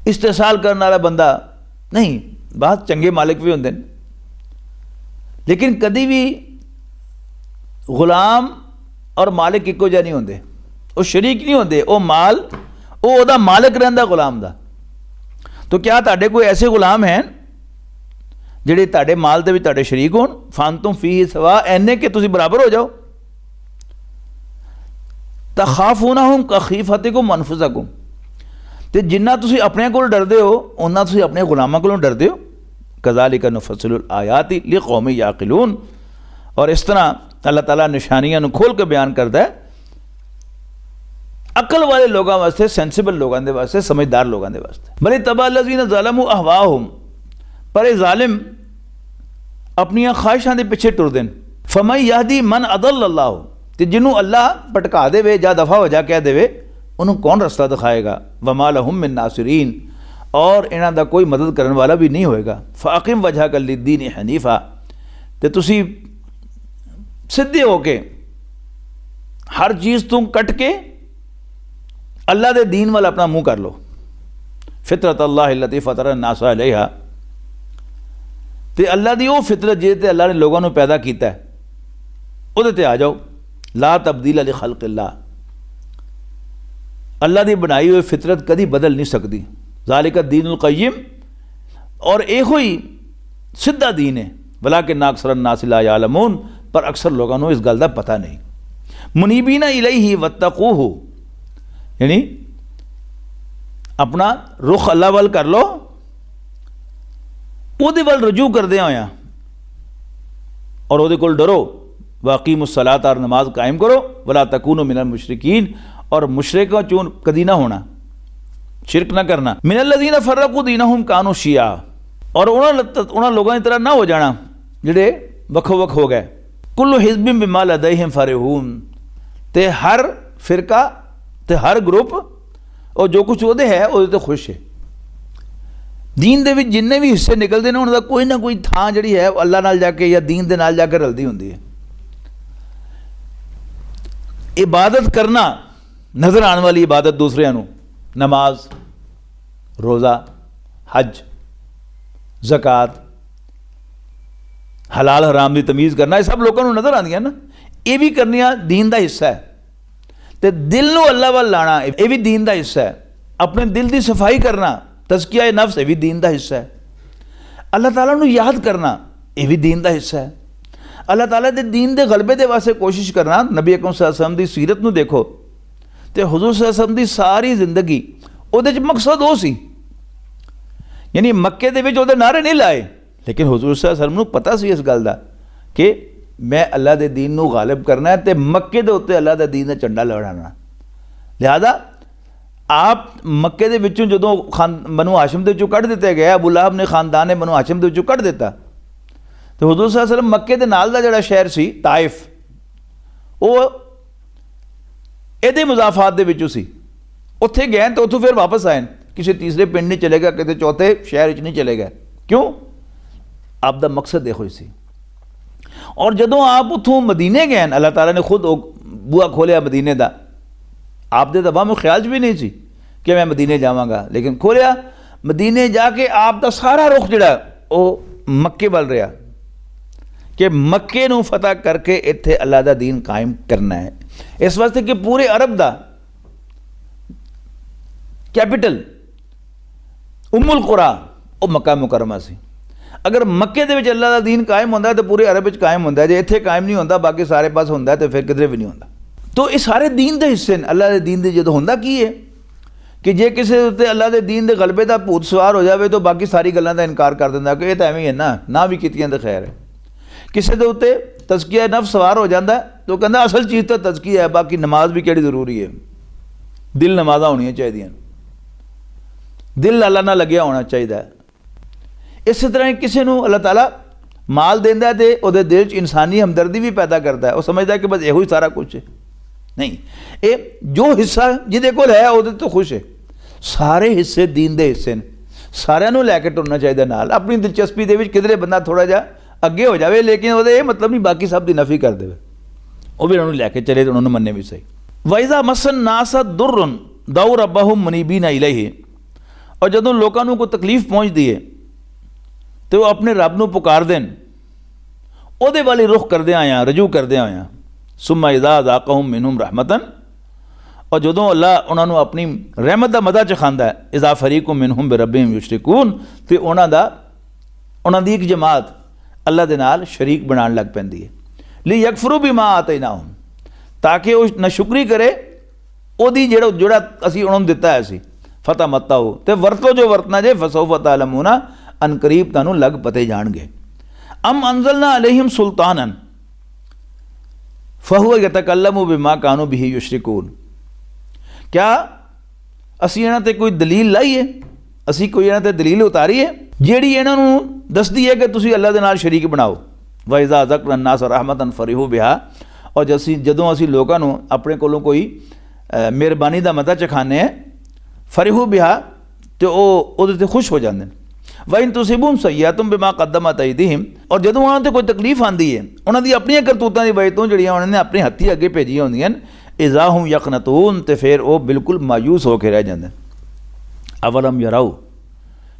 इस्तेसाल करने वाला बंदा नहीं, बहुत चंगे मालिक भी होंगे, लेकिन कभी भी गुलाम और मालिक इको जिहा नहीं होंगे, वो शरीक नहीं होंगे। वो माल वो उहदा मालिक रहिंदा गुलाम दा। तो क्या तुहाडे कोई ऐसे गुलाम हैं जिहड़े तुहाडे माल दे विच तुहाडे शरीक होण? फानतुम फीहि सवा, इन्ने कि तुसीं बराबर हो जाओ। तखाफूनहुम कखीफतकुम अनफुसकुम, ते जिन्ना तुसीं अपने कोल डरदे हो उन्ना तुसीं अपने गुलामां कोलों डरदे हो। कज़ालिका नुफ़स्सिलुल आयाति लिक़ौमिन याक़िलून, और इस तरह अल्लाह ताला निशानियां नूं खोल के बयान करता है अकल वाले लोगों वास्ते, सेंसिबल लोगों के वास्ते, समझदार लोगों के वास्ते। बल तबल्लज़ीना ज़लमू अहवाहुम, पर ये ज़ालिम अपनियां ख्वाहिशां दे पिछे टुरदे ने। फमन यहदी मन अदल्लल्लाहु, तो जिन्हों अल्लाह भटका देवे या दफ़ा हो जा कह देवे, उन्होंने कौन रास्ता दिखाएगा। वमा लहुम मिन नासिरीन, और इन्हां दा कोई मदद करने वाला भी नहीं होएगा। फ़ाक़िम वजहक लिद्दीन हनीफ़ा, तो तुसी सीधे होके हर चीज़ तुम कट के अल्लाह दे दीन वाल अपना मुँह कर लो। फितरत अल्लाह लती फ़तर नासा अलैहा, तो अल्लाह की वो फितरत जे ते अल्लाह ने लोगों को पैदा किया उहदे ते आ जाओ। ला तब्दील लि खल्क़िल्लाह, अल्लाह की बनाई हुई फितरत कभी बदल नहीं सकती। ज़ालिका दीनुल क़य्यिम, और एक ही सीधा दीन है। वलाकिन अक्सरन नास ला यालमून, पर अक्सर लोगों को इस गल का पता नहीं। मुनीबीना इलैहि वत्तक़ूहु, यानी अपना रुख अल्लाह वाल कर लो, उहदे वाल रजू करदे होया और उहदे कोल डरो। वाक़ीमुस्सलात, और नमाज कायम करो। वला तकूनु मिनल मुशरिकीन, और मुशरिकों चों कदी ना होना, शिरक ना करना। मिनल्लज़ीना फ़र्रक़ू दीनहुम कानू शिया, और उन्होंने लोगों की तरह ना हो जाना जिहड़े वक्खो वक् हो गए। कुल्लु हिज़्बिन बिमा लदैहिम फरिहून, ते हर फिरका ते हर ग्रुप और जो कुछ वो है वो तो खुश है। दीन दे विच जिन्ने भी हिस्से निकलते हैं उन्होंने कोई ना कोई थां जिहड़ी है अल्लाह नाल जाके या दीन दे नाल जाके रलदी हुंदी है। इबादत करना, नज़र आने वाली इबादत दूसरिਆਂ ਨੂੰ, नमाज, रोज़ा, हज, ज़कात, हलाल हराम की तमीज़ करना, ये सब लोगों को नज़र आदियां ना, ये भी करनिया दीन का हिस्सा है। तो दिल को अल्लाह वाल लाना ये भी दीन का हिस्सा है। अपने दिल की सफाई करना, तज़किया नफ्स, ये भी दीन का हिस्सा है। अल्लाह ताला नू याद करना, ये भी दीन का हिस्सा है। अल्लाह ताला दे दीन के गलबे के वास्ते कोशिश करना। नबी अकरम सल्लल्लाहु अलैहि वसल्लम की सीरत नू देखो तो हुज़ूर सल्लल्लाहु अलैहि वसल्लम की सारी जिंदगी उहदे च मकसद वो सी, यानी मक्के दे विच उहदे नारे नहीं लाए, लेकिन हुज़ूर सल्लल्लाहु अलैहि वसल्लम नू पता सी इस गल दा कि मैं अल्लाह के दीन नू गालिब करना है तो मक्के दे उत्ते अल्लाह के दीन का झंडा लहराना। लिहाजा आप मक्के दे विचों जदों बनु हाशिम दे विचों कढ़ दिते गए, अबू लहब ने खानदान ने बनु हाशिम दे विचों कढ़ दिता, तो हुज़ूर सल्लल्लाहु अलैहि वसल्लम मक्के दे नाल दा जिहड़ा शहर सी ताइफ, वो इहदे मुजाफात दे विचों सी। उत्थे गए तो उत्थों फिर वापस आए, किसी तीसरे पिंड नहीं चले गए, किसी चौथे शहर च नहीं चले गए। क्यों? आपका मकसद देखो सी। और जदों आप उतों मदीने गए, अल्लाह ताला ने खुद बूहा खोलिया मदीने का। आपके तो वाह ख्याल भी नहीं सी कि मैं मदीने जावांगा, लेकिन खोलिया मदीने जाके आपका सारा रुख जिहड़ा वो मक्के वाल रहा कि मक्के नूं फतह करके इत्थे अल्लाह दा दीन कायम करना है। इस वास्ते कि पूरे अरब दा कैपिटल उम्मुल कुरा वो मक्का मुकरमा सी। अगर मक्के दे विच अल्लाह दा दीन कायम होंदा तो पूरे अरब विच कायम होंदा, जे इत्थे कायम नहीं होंदा बाकी सारे पास होंदा तो फिर किधरे भी नहीं होंदा। तो ये सारे दीन दे हिस्से अल्लाह दे दीन दे। जो होंदा की है कि जे किसी उत्ते अल्लाह दे दीन दे गलबे दा भूत सवार हो जाए तो बाकी सारी गल्लां दा इनकार कर दिंदा कि ये तो एवें ही है ना भी कीतियां तो खैर है। किसी के उत्ते तज़किया नफ्स सवार हो जाता तो कहता असल चीज़ तो तज़किया है, बाकी नमाज भी केड़ी जरूरी है। दिल नमाज़ा होनी चाहिए, दिल अल्लाह नाल लग्या होना चाहिए। इस तरह किसी को अल्लाह ताला माल देंदा तो उहदे दिल च इंसानी हमदर्दी भी पैदा करता है। वह समझदा है कि बस यही सारा कुछ है। नहीं, ये जो हिस्सा जिहदे कोल है उहदे तो खुश है। सारे हिस्से दीन दे हिस्से ने, सारिਆਂ ਨੂੰ लैके टुरना चाहिए नाल। अपनी दिलचस्पी दे विच किधरे बंदा थोड़ा जा अगे हो जाए, लेकिन वो ये मतलब नहीं बाकी सब की नफी कर दे, वो भी उन्होंने लैके चले तो उन्होंने मन्ने भी सही। वाइजा मसन नासा दुर्रन दाऊ रब्बाहुम मुनीबीना इलैहि, और जदों लोगों को कोई तकलीफ पहुँचती है तो वह अपने रब नूं पुकार देन, उहदे वाले रुख करदे आया रजू करदे आया। सुम्मा इज़ा ज़ाक़हुम मिनहुम रहमतन, और जदों अल्लाह उन्होंने अपनी रहमत का मज़ा चखांदा है, इज़ा फरीकुम मिनहुम बिरब्बिहिम युशरिकून, तो उन्हां दी एक जमात अल्लाह दे नाल शरीक बनाने लग पैंदी है। ली यकफरू बिमा आतैनाहुम, ताकि वो नाशुक्री करे ओदी ਜਿਹੜਾ ਅਸੀਂ ਉਹਨਾਂ ਨੂੰ ਦਿੱਤਾ ਹੈ ਸੀ। फतह मत्ताओ, तो वरतो जो वरतना जे फसौफ तालमूना, अनकरीब तुहानू लग पते जाणगे। अम अंजलना अलैहिम सुल्तानन फहुव यतकल्लमु बिमा कानू बिही युशरिकून, क्या असी इन्हां ते कोई दलील लाई है, असी कोई इन्हां ते दलील उतारी है जिहड़ी इन्हां नू दसदी है कि तुसी अल्लाह दे नाल शरीक बनाओ। वइज़ा ज़करना अन्नास रहमतन फरिहू बिहा, और जदों असी लोगों नू अपने कोलों कोई मेहरबानी का मता चखाने हैं, फरिहू बिहा, तो वो खुश हो जाते हैं। वइन तुसीबुम सय्यतुम बिमा कद्दमत अयदीहिम, और जदों उन्होंने कोई तकलीफ आती है उन्होंने अपन करतूतों की वजह तो जिहड़ियां उन्होंने अपने हत्थी अगे भेजियां होंदियां, इज़ा हुम यक़नतून, तो फिर वो बिल्कुल मायूस होकर रह जाते हैं। अवलम यराऊ,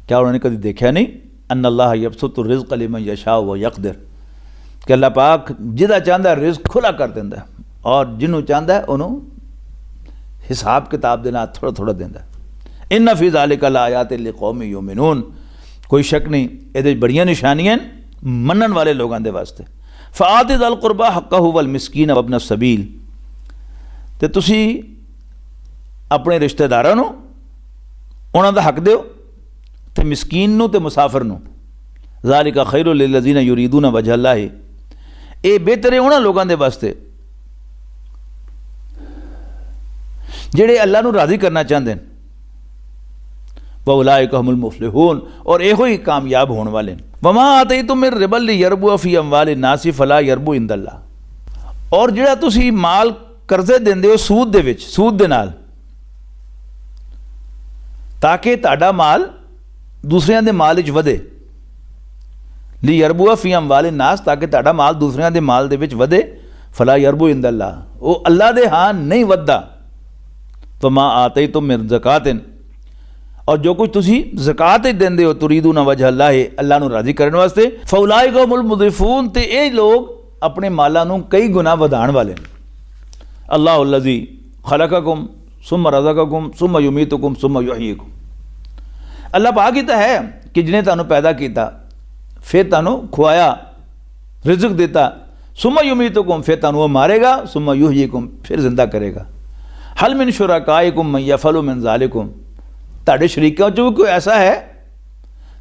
क्या उन्होंने कभी देखा नहीं, अन्नल्लाह यबसुतु रिज़्क़ लिमन यशाउ व यक़दिर, कि अल्लाह पाक जिहदा चाहता रिज़्क खुला कर देंदा और जिन्हों चाहता है उन्होंने हिसाब किताब के नाल थोड़ा थोड़ा देंदा। इन्ना फ़ी ज़ालिका लआयातिन लिक़ौमिन युमिनून, कोई शक नहीं ये बड़ियां निशानियां मनन वाले लोगों के वास्ते। फ़आति ज़िल क़ुरबा हक़्क़हु वल मिस्कीन वब्न सबील, तो तुसी अपने रिश्तेदारों नूं उन्हां दा हक दिओ, तो मिस्कीन नूं ते मुसाफिर नूं। ज़ालिका खैरुल लिल्लज़ीना युरीदूना वजहल्लाहि, ये बेहतर है उन्हां लोगों के वास्ते जिहड़े अल्लाह नूं राज़ी करना चाहते हैं। व उलाइका हुमुल मुफलिहून, और यो ही कामयाब होने वाले। वमा आतैतुम मिन रिबल लियरबुअ फी अमवालिन नासी फला यरबु इंदल्लाह, और जिहड़ा तुसी माल करजे दिंदे हो सूद दे विच, सूद दे नाल, ताकि तुहाडा माल दूसरियां दे माल विच वधे। लियरबुअ फी अमवालिन नास, ताकि तुहाडा माल दूसरियां दे माल दे विच वधे। फला यरबु इंदल्लाह, वो अल्लाह दे हां नहीं वधदा। वमा आतैतुम मिन ज़कातिन, और जो कुछ तुसी ज़कात देंदे हो तुरीदूना वजह अल्लाह, अल्लाह नूं राज़ी करने वास्ते, फउलाइका हुमुल मुज़इफ़ून, ते ये लोग अपने मालां नूं कई गुना वधाण वाले ने। अल्लाहु लज़ी खलक़कुम सुम्मा रज़क़कुम सुम्मा युमीतुकुम सुम्मा युहयीकुम, अल्लाह पाक ही तो है कि जिन्हें तुहानूं पैदा किया, फिर तुहानूं खुआया, रिज़्क़ दिता, सुम्मा युमीतुकुम, फिर तुहानूं वो मारेगा, सुम्मा युहयीकुम, फिर जिंदा करेगा। हल मिन शुरकाइकुम मन यफ़अलु मिन ज़ालिकुम, तुहाडे शरीकों चों कोई ऐसा है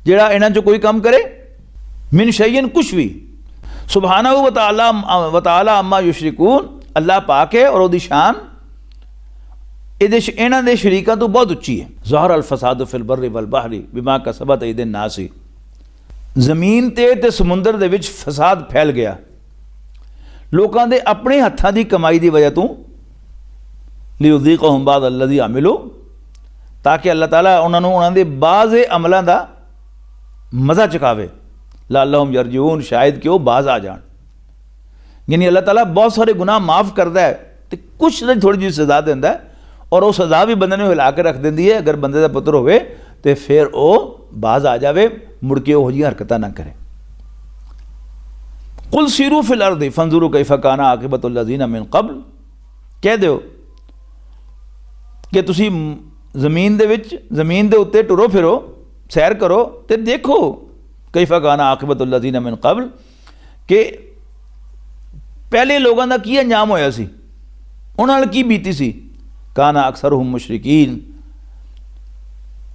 जिहड़ा इन्हां चों कोई काम करे? मिन शैइन, कुछ भी। सुबहानहू व तआला अम्मा युशरिकून, अल्लाह पाक है और उहदी शान इन्हां दे शरीकां तो बहुत उच्ची है। ज़हर अल फसाद फिल बर्रि वल बहरी बिमा कसबत ऐदिन नासी, जमीन ते समुंदर दे विच फसाद फैल गया लोकां दे अपने हत्थां दी कमाई दी वजह तो। लियुज़ीक़हुम बाद अल्लज़ी अमिलू, ताकि अल्लाह ताला उन्होंने उन्होंने बाज़ अमलों का मज़ा चखावे। लअल्लहुम यरजिऊन, शायद कि वो बाज आ जान। यानी अल्लाह ताला बहुत सारे गुनाह माफ़ करता है तो कुछ नहीं थोड़ी जी सज़ा देता है, और वो सज़ा भी बंदे ने हिला के रख देंदी है। अगर बंदे का पुत्र होवे तो फिर वो बाज आ जाए, मुड़ के वो हरकतां ना करे। कुल सीरू फिल अर्दी फंजुरू कैफ़ काना आक़िबतुल लज़ीना मिन क़ब्ल, कह दो कि तुसी ज़मीन दे उत्ते टुरो फिरो, सैर करो तो देखो कैफ़ काना आक़िबतुल लज़ीना मिन क़ब्ल, कि पहले लोगों का की अंजाम होया सी, उन्हां नाल की बीती सी। काना अक्सरुहुम मुशरिकीन,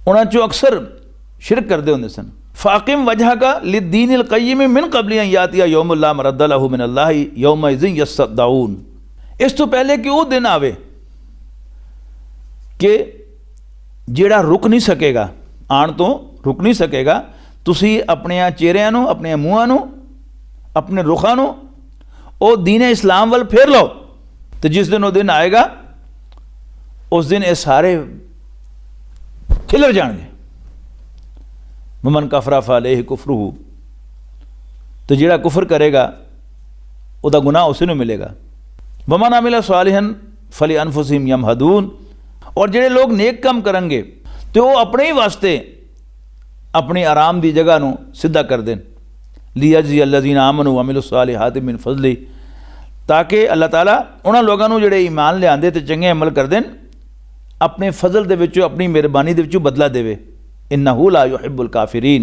उन्हां चों अक्सर शिरक करते होंदे सन। फ़ाक़िम वजहका लिद्दीनिल क़य्यिम मिन क़ब्लि अन यातिया यौमुल ला मरद्द लहु मिनल्लाहि यौमइज़िन यस्तदऊन, इस तो पहले कि वो दिन आवे कि जिहड़ा रुक नहीं सकेगा, आण तो रुक नहीं सकेगा। तुसी अपने चेहरिਆਂ ਨੂੰ, अपने मूँहों ਨੂੰ, अपने रुखां ਨੂੰ ਉਹ दीन इस्लाम वाल फेर लो, तो जिस दिन वो दिन आएगा उस दिन ये सारे खिलर जाएंगे। ममन कफरा फअलैहि कुफ्रुहु, तो जिहड़ा कुफर करेगा उसका गुनाह उसी को मिलेगा। वमन अमिला सालिहन फली अनफुसिहिम यमहदून, और जिहड़े लोग नेक काम करेंगे तो वो अपने ही वास्ते अपनी आराम की जगह को सीधा कर दें। लियजज़ी अल्लज़ीना आमनू व अमिलुस सालिहाति मिन फज़ली, ताकि अल्लाह ताला उन्होंने लोगों को जिहड़े ईमान लियादे तो चंगे अमल कर दें, अपने फजल दे विचों, अपनी मेहरबानी दे विचों बदला देवे। इन्नहु ला युहिब्बुल काफिरीन,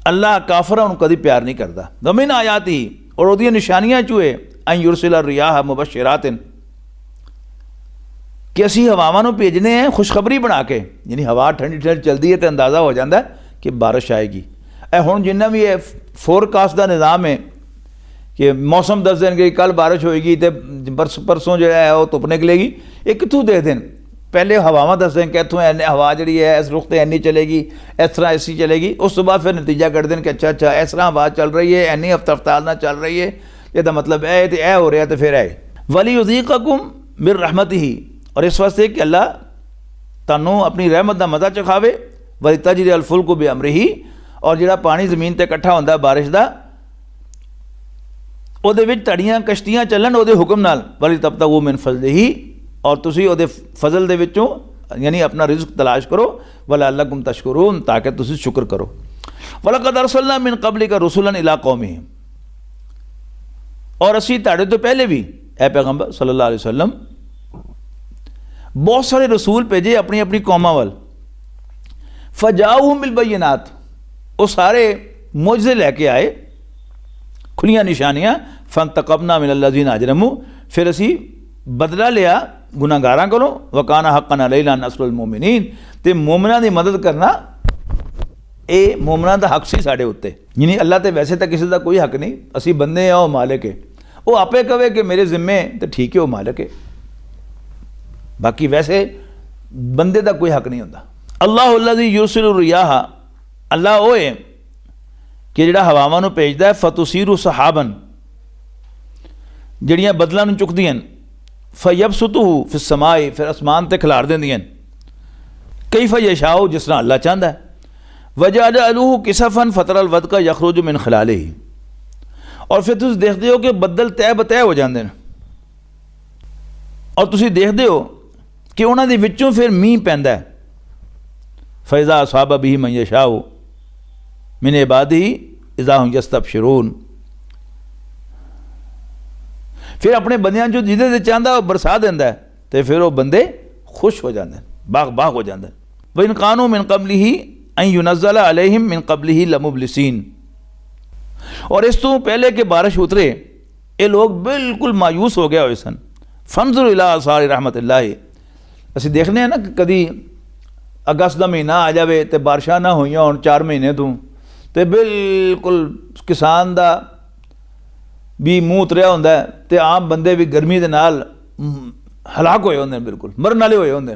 अल्लाह काफिरां नूं कदी प्यार नहीं करता। वमिन आयाती, और उहदियां निशानियां चों है अन युरसिला रियाह मुबश्शिरातिन, कि असी हवावां नूं भेजने हैं खुशखबरी बना के। यानी हवा ठंडी ठंडी चलती है तो अंदाज़ा हो जाता है कि बारिश आएगी। हुण जिन्ना भी है फोरकास्ट का निज़ाम है कि मौसम दस देंगे कल बारिश होएगी तो परसों जो है वो धुप निकलेगी, ये कित्थों दे दें? पहले हवावां दस दें कि इत्थों हवा जी है इस रुख से इन्नी चलेगी, इस तरह ऐसी चलेगी, उस तो बाद फिर नतीजा कट दें कि अच्छा अच्छा इस तरह हवा चल रही है, इन्नी रफ्तार नाल चल रही है, यदा मतलब है तो यह हो रहा है तो फिर है। वलियुज़ीक़कुम मिन रहमतिही, और इस वास्ते कि अल्लाह तुहानूं अपनी रहमत का मज़ा चखावे। वलितजरी अल फुल्कु बिअमरिही, और जिहड़ा पानी ज़मीन ते इकट्ठा होंदा बारिश का, उहदे विच तड़ियां कश्तियां चलन उहदे हुक्म नाल। वलितब्तगू मिन फज़लिही, और तुसी उहदे फजल दे विचों यानी अपना रिज़्क तलाश करो। वलअल्लकुम तशकुरून, ताकि तुसी शुक्र करो। वलक़द अरसलना मिन क़ब्लिका रुसुलन इला कौमिहिम, और असी तुहाडे तो पहले भी ए पैगंबर सल्लल्लाहु अलैहि वसल्लम बहुत सारे रसूल भेजे अपनी अपनी कौमां वाल। फजाऊहुम बिल बय्यिनात, वो सारे मुजज़े लैके आए, खुलियां निशानियां। फंतक़बना मिनल लज़ीना अजरमू, फिर असी बदला लिया गुनाहगारां कोलों। वकाना हक़्क़न अलैना नस्रुल मोमिनीन, ते मोमिनां दी मदद करना ये मोमिनां दा हक सी साडे उत्ते। यानी अल्लाह ते वैसे तो किसी का कोई हक नहीं, असी बंदे हैं, वो मालिक है। वो आपे कहे कि मेरे जिम्मे तो ठीक है, वो मालिक है, बाकी वैसे बंदे का कोई हक नहीं होता। अल्लाह अल्लज़ी युरसिलु रियाह, अल्लाह वो है कि जिहड़ा हवावां नूं भेजदा है, फतुसीरु सहाबन, जिहड़ियां बदलां नूं चुकदियां ने, फयबसुतुहु फिस समाए, फिर आसमान ते खिलार देंदियां ने, कैफ यशाउ, जिस तरह अल्लाह चाहता है, वजअलहु किसफन फतरल वदका यखरुजु मिन खिलालिही, और फिर तुसीं देखदे हो कि बदल तय बतय हो जाते हैं, और तुसीं देखदे हो कि उन्हां दे विचों फिर मींह पैंदा है, फैज़ा असाब बिही मन यशाउ मिन इबादिही इज़ा हुम यस्तबशिरून, फिर अपने बंदियां जो जिहदे ते चाहता बरसा देंदा है, तो फिर वो बंदे खुश हो जाते हैं, बाग बाग हो जाते हैं। व इन कानू मिन क़ब्लिही अन युनज़्ज़ला अलैहिम मिन क़ब्लिही लमुबलिसीन, और इस तो पहले कि बारिश उतरे ये लोग बिल्कुल मायूस हो गया हुए सन। फंजुर इला आसार रहमतिल्लाह, असीं देखने हैं ना कि कभी अगस्त का महीना आ जाए तो बारिशां ना होइयां होण 4 महीने तो बिल्कुल किसान का भी मूँह उतरिया होंदा है, तो आम बंदे भी गर्मी के नाल हलाक होए होंदे, बिल्कुल मरन वाले होए होंदे।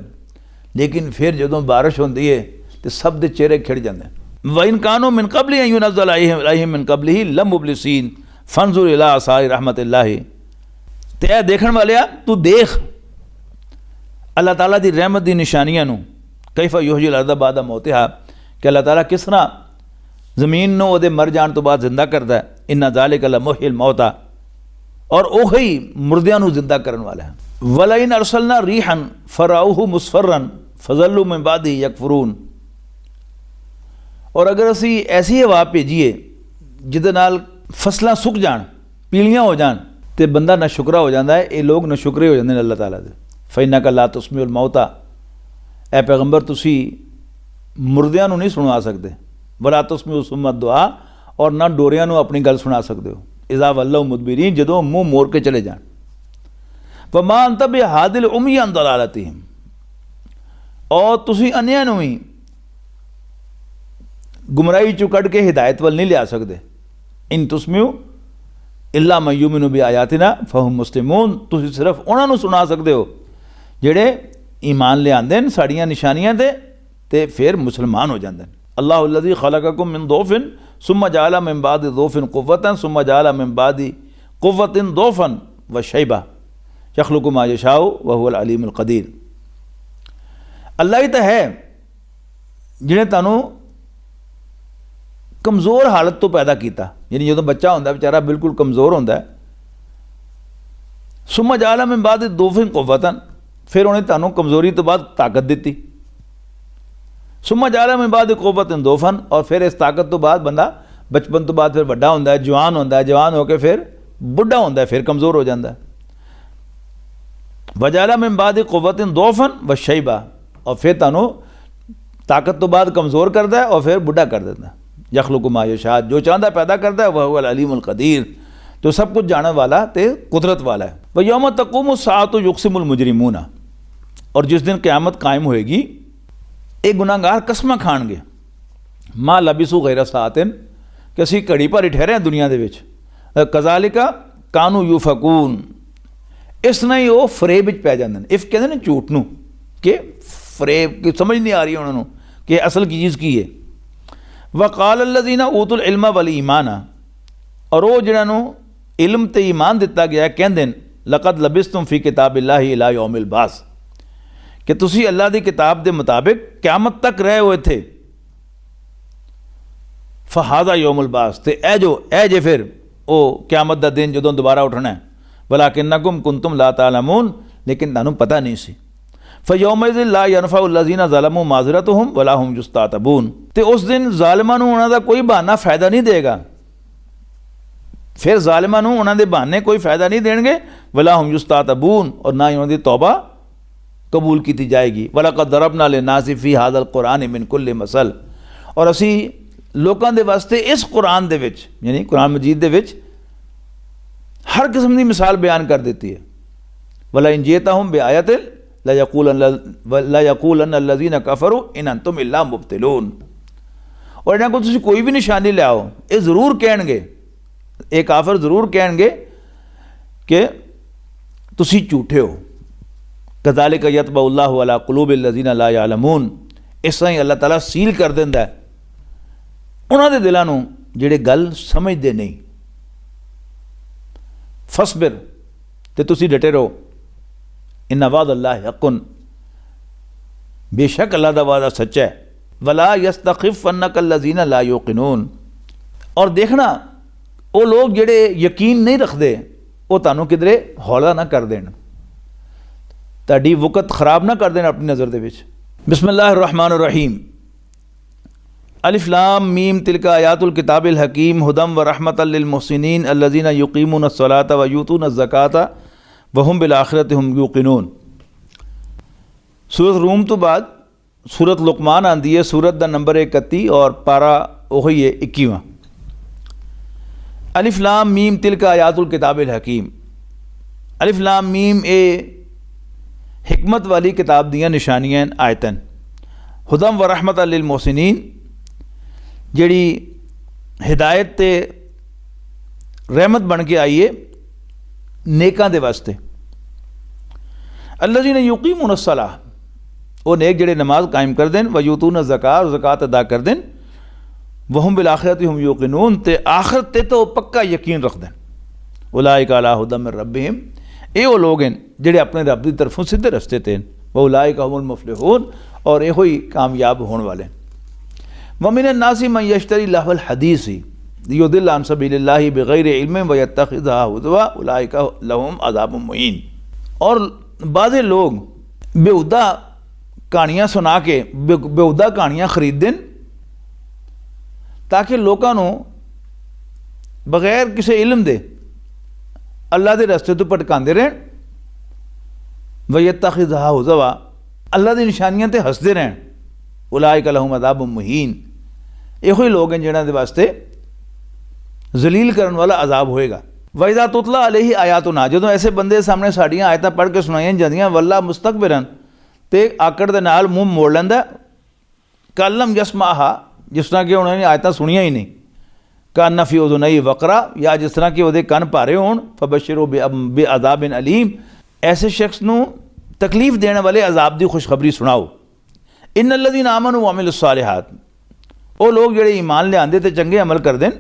लेकिन फिर जदों बारिश होंदी है तो सब दे चेहरे खिड़ जाते हैं। व इन कानू मिन क़ब्लि अन युनज़्ज़ला अलैहिम मिन क़ब्लिही लमुबलिसीन फंजुर इला आसार रहमतिल्लाह, ते ऐ देखण वालिया तू देख अल्लाह ताला दी रहमत दी निशानियां नूं, कैफ युहयिल अर्ज़ बाद मौतिहा, कि अल्लाह ताला किस तरह ज़मीन नूं उहदे मर जाण तो बाद जिंदा करदा है। इन्ना ज़ालिका लमुहयिल मौता, और ओही मुर्दियां नूं जिंदा करन वाला है। वलइन अरसलना रीहन फराउहु मुस्फरन फज़ल्लु मिन बादिही यकफुरून, और अगर असी ऐसी हवा भेजीए जिहदे नाल फसलां सुक जाण, पीलियां हो जाण, तो बंदा नाशुकरा हो जाता है। ये लोग नाशुकरे हो जाते हैं अल्लाह ताला दे। फ़इन्नका ला तुस्मिउल मौता, ए पैगंबर तुसी मुर्दियां नूं नहीं सुना सकते, वला तुस्मिउ सुम्मा दुआ, और ना डोरियां नूं अपनी गल सुना सकते हो। इज़ा वल्लौ मुदबिरीन, जदों मुँह मोड़ के चले जान। वमा अंत बिहादिल उम्मी अन दलालतिहिम, और तुसी अन्यां नूं भी गुमराही चों कढ़ के हिदायत वल नहीं लिया सकते। इन तुस्मिउ इल्ला मन युमिनु बि आयातिना फहुम मुस्लिमून, तुसी सिर्फ उन्होंने सुना सकते हो जेड़े ईमान लियाते हैं साड़ियाँ निशानियां ते फिर मुसलमान हो जाते हैं। अल्लाहु अल्लज़ी खलक़कुम मिन दोफ़िन सुम्मा जअला मिन बादि दोफ़िन क़ुव्वतन सुम्मा जअला मिन बादि क़ुव्वतिन दोफ़न व शैबा यख़्लुक़ु मा यशाउ व हुवल अलीमुल क़दीर। अल्लाह ही तो है जिन्हें तुहानू कमज़ोर हालत तो पैदा किया, यानी जो बच्चा होंदा बेचारा बिल्कुल कमज़ोर होंदा है। सुम्मा जअला मिन बादि दोफ़िन क़ुव्वतन, फिर उन्हें तुहानू कमज़ोरी तो बाद ताकत दी। सुम्मा जअला मिन बादि क़ुव्वतिन दोफ़न, और फिर इस ताकत तो बाद बंदा बचपन तो बाद फिर बड़ा होंदा है, जवान होंदा है, जवान होकर फिर बुढ़ा होंदा है, फिर कमज़ोर हो जाता है। वजअला मिन बादि क़ुव्वतिन दोफ़न व शैबा, और फिर तुहानू ताकत तो बाद कमज़ोर करता है और फिर बुढ़ा कर देता है। यख़्लुक़ु मा यशा, जो चाहता पैदा करता है, वह हुवल अलीमुल क़दीर, जो सब कुछ जानने वाला ते कुदरत वाला है। व यौम तक़ूमु स्साअतु युक़सिमुल मुजरिमूना, और जिस दिन क़यामत कायम होएगी ये गुनाहगार कसमां खाणगे, मा लबिसू गैर सातिन, कि असीं घड़ी भर ही ठहरे दुनिया दे विच, कज़ालिका कानू यूफकून, इस तरह ही वो फरेब विच पै जांदे ने। इफ कहते हैं झूठ नूं, कि फरेब की समझ नहीं आ रही उन्होंने कि असल की चीज़ की है। वक़ाल अल्लज़ीना ऊतुल इल्मा वल ईमाना, और वो जिन्होंने इल्म ते ईमान दिता गया है कहंदे ने लक़द लबिस्तुम फ़ी किताबिल्लाहि इला यौमिल बास, कि तुसी अल्लाह की किताब के मुताबिक क़यामत तक रहे हुए थे। फ़हाज़ा यौमुल बास, तो ए जे फिर वो क़यामत का दिन जदों दोबारा उठना है। वलाकिन्नकुम कुंतुम ला तालमून, लेकिन तुहानू पता नहीं सी। फ़यौमइज़िन ला यनफ़उ लज़ीना ज़लमू माज़रतुहुम वला हुम युस्तातबून, तो उस दिन ज़ालिमां नूं उन्हां दा कोई बहाना फ़ायदा नहीं देगा। फिर ज़ालिमां नूं उन्हां दे बहाने कोई फ़ायदा नहीं देंगे। वला हुम युस्तातबून, और ना ही उन्हां दी तौबा कबूल की जाएगी। वलक़द दरबना लिन्नासि फ़ी हाज़ल क़ुरआन मिन कुल्लि मसल, और असी लोगों के वास्ते इस कुरान दे विच, यानी कुरान मजीद दे विच हर किस्म की मिसाल बयान कर देती है। वला इन जिअतहुम बिआयतिन लयक़ूलन्न अल्लज़ीना कफ़रू इन अंतुम इल्ला मुब्तिलून, और इन्हां को तुसीं कोई भी निशानी लियाओ, ये जरूर कहेंगे, एक काफिर जरूर कहेंगे कि तुसीं झूठे हो। कज़ालिका यतबउल्लाहु अला क़ुलूबिल लज़ीना ला यअलमून, इस तरह ही अल्लाह ताला सील कर दिंदा है उन्हां दे दिलां नूं जिहड़े गल समझदे नहीं। फसबिर ते तुसी डटे रहो, इन्ना वाद अल्लाह हक़ुन, बेशक अल्लाह दा वादा सच्चा है। वला यस्तखिफ़न्नकल्लज़ीना ला युक़िनून, और देखना वो लोग जिहड़े यकीन नहीं रखते वो तुहानूं किधरे हौला ना कर देन, तुहाडी वक़्त खराब ना कर देन अपनी नज़र दे विच। बिस्मिल्लाहिर रहमानिर रहीम। अलिफ लाम मीम तिलका आयातुल किताबिल हकीम हुदम व रहमतल लिल मुहसिनीन अल्लज़ीना युक़ीमूनस सलाता व यूतूनज़ ज़काता व हुम बिल आखिरति हुम यूक़िनून। सूरत रूम तो बाद सूरत लुकमान आंदी है, सूरत दा नंबर 31 और पारा वही है 21वां। अलिफ लाम मीम तिलका आयातुल किताबिल हकीम। अलिफ लाम मीम ए हिकमत वाली किताब दियाँ निशानियाँ आयतन। हुदम व रहमतल लिल मुहसिनीन, जिहड़ी हिदायत ते रहमत बन के आई है नेकां दे वास्ते। अल्लज़ीना युक़ीमूनस सलाह, वो नेक जिहड़े नमाज कायम कर देन, वयूतून ज़कात, ज़कात अदा कर देन, वहुम बिल आखिरति हुम युक़िनून, ते आखिरत ते तो पक्का यकीन रख देन। उलाइका अला हुदम मिर रब्बिहिम, ये वो लोग हैं जिहड़े अपने रब की तरफों सीधे रस्ते ते व उलाइका हुमुल मुफ़लिहून, और यो ही कामयाब होने वाले। वमिनन नासी मन यश्तरी लहवल हदीसी युदिल्लु अन सबीलिल्लाहि बिगैरि इल्मिन व यत्तखिज़ुहा हुज़वा उलाइका लहुम अज़ाबुम मुहीन। और बाज़े लोग बेहुदा कहानियाँ सुना के बेहुदा कहानियाँ खरीद देन ताकि लोगों को बगैर किसी इल्म दे अल्लाह के रस्ते तो भटकाते रहन। व यत्तखिज़ुहा हुज़वा, अल्लाह की निशानियां ते हसते रहन। उलाइका लहुम अज़ाबुम मुहीन, यो ही लोग हैं जिन्हां दे वास्ते जलील करने वाला अजाब होएगा। वइज़ा तुतला अलैहि आयातुना, जदों ऐसे बंदे सामने साड़ियाँ आयतां पढ़ के सुनाईयां जांदियां, वल्ला मुस्तकबिरन, ते आकड़ दे नाल मुँह मोड़ लैंदा, कल्लम यस्माहा, जिस तरह कि उन्होंने आयतां सुनिया ही नहीं, कान्ना फी उज़ुनैहि वक़रा, या जिस तरह कि उहदे कन भारे होण, फबश्शिरहु बि अज़ाबिन अलीम, ऐसे शख्स नूं तकलीफ देने वाले अजाब की खुशखबरी सुनाओ। इन्नल्लज़ीना आमनू व अमिलुस सालिहात, वो लोग जिहड़े ईमान लिआंदे ते चंगे अमल करदे न,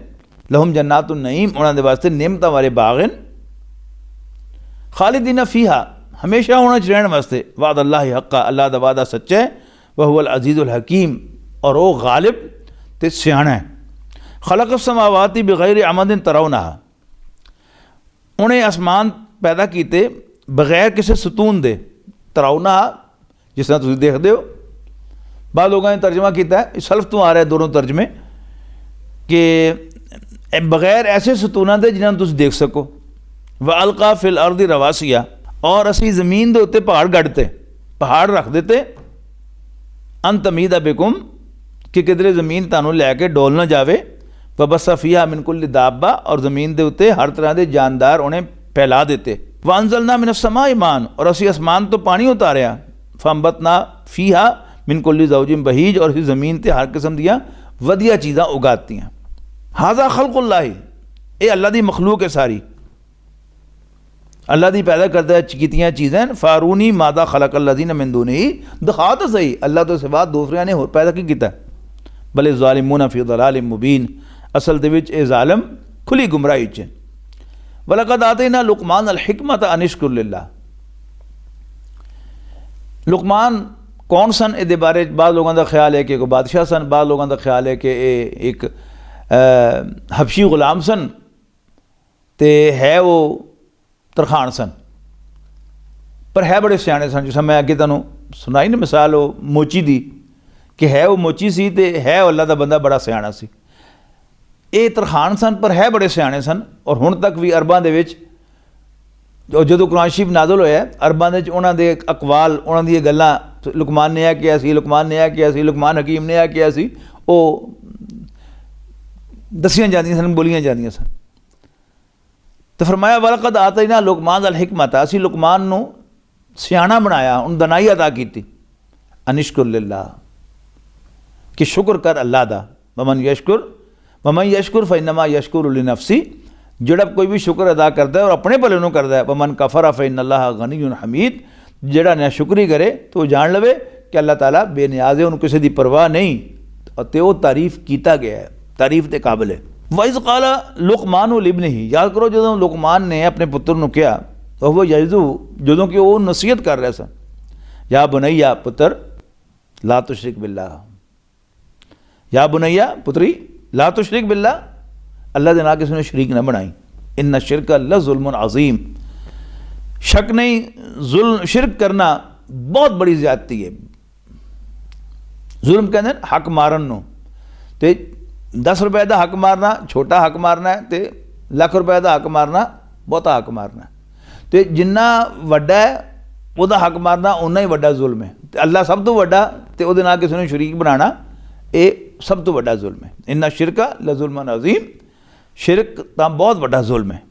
लहुम जन्नातुन नईम, उन्हां दे वास्ते नेमतां वाले बाग हैं, खालिदीना फीहा, हमेशा उन्हां च रहण वास्ते, वाद अल्लाह हक्का, अल्लाह दा वादा सच्चा है, व हुवल अज़ीज़ुल हकीम, और वो गालिब ते सियाणा है। खलक़स समावाति बिगैरि अमदिन तरौनहा, उन्हें आसमान पैदा कीते बगैर किसी सतून दे, तरौनहा जिस तरह तुसीं देखदे हो। बाद लोगों ने तर्जमा किया है, सल्फ तो आ रहा है दोनों तर्जमे, कि बगैर ऐसे सतूना दे जिन्होंने तुम देख सको। व अलका फिल अर्दी रवासिया, और असी ज़मीन के उत्ते पहाड़ गढ़ते, पहाड़ रख देते, अन तमीदा बिकुम, कि किधरे ज़मीन तुहानूं लैके डोल ना जाए। व बस्सा फीहा मिन कुल्लि दाब्बा, और ज़मीन के उत्ते हर तरह के जानदार उन्हें फैला देते। व अंज़लना मिनस समाई मान, और असी आसमान तो पानी उतारिया, फअंबतना फीहा मिन कुल्लि ज़ौजिन बहीज, और इस ज़मीन ते हर किस्म दियाँ वधिया चीज़ां उगातियाँ। हाज़ा खल्क़ुल्लाहि, ये अल्लाह दी मखलूक है सारी, अल्लाह दी पैदा करदा कीतियाँ चीज़ें। फारूनी मादा खलक़ल्लज़ीना मिन दूनिही, दिखा तो सही अल्लाह तो सिवा दूसरियां ने होर पैदा की कीता। बले ज़ालिमून फ़ी ज़लालिम मुबीन, असल दे विच ए ज़ालिम खुली गुमराही च। वलक़द आतैना लुक़मान अल हिकमत अन इश्कुर लिल्लाह, लुक़मान कौन सन, ये बारे बाद लोगों का ख्याल है कि एक बादशाह सन, बाद लोगों का ख्याल है कि एक हबशी गुलाम सन, ते है वो तरखान सन, पर है बड़े सियाने सन। जिस मैं अगे तुहानूं सुनाई ना मिसाल वो मोची दी, कि है वो मोची सी ते है अल्लाह दा बंदा बड़ा सियाना सी। ये तरखान सन पर है बड़े सियाने सन, और हुण तक भी अरबां दे विच जो कुरान शरीफ नाज़िल होया अरबां दे उन्हां दे अकवाल, उन्हां दी गल्लां, लुकमान ने यह किया सी, लुकमान ने यह किया सी, लुकमान हकीम ने यह किया सी, वो दसियां जांदियां सन, बोलियां जांदियां सन। तो फरमाया वलक़द आतैना लुक़मान अल हिकमत, असी लुकमान नूं सियाणा बनाया, उन दनाई अदा की। अनिश्कुर लिल्लाह, कि शुक्र कर अल्लाह दा। वमन यशकुर फ़इन्नमा यशकुरु लिनफ़्सी, जिहड़ा कोई भी शुक्र अदा करता है और अपने भले नूं करता है। वमन कफ़र फ़इन्नल्लाह गनियुन हमीद, जिहड़ा ना शुक्री करे तो जान लवे कि अल्लाह ताला बेनियाज है, उन्होंने किसी की परवाह नहीं, तो वो तारीफ किया गया है, तारीफ के काबिल है। वाइज काला लुकमान लिबन ही, याद करो जो लुकमान ने अपने पुत्र को कहा, तो वो यजू जो कि वो नसीहत कर रहा सा, या बुनैया पुत्र ला तुशरिक बिल्लाह, या बुनैया पुत्री ला तुशरिक बिल्लाह, अल्लाह के नाल किसी ने शरीक न बनाई, इन्ना शिरक ल जुल्मुन अजीम, शक नहीं जुल्म शिरक करना बहुत बड़ी ज्यादती है। जुल्म कहते हैं हक मारन नूं, ते 10 रुपए का हक मारना छोटा हक मारना है, तो लाख रुपए का हक मारना बहुता हक मारना है, तो जिन्ना वड्डा है वह हक मारना उन्ना ही वड्डा जुल्म है। तो अल्लाह सब तो वड्डा, तो वो किसी ने शरीक बनाना ये सब तो वड्डा जुल्म है। इन्ना शिरका ल जुल्मन अजीम, शिरक तो बहुत वड्डा जुल्म है।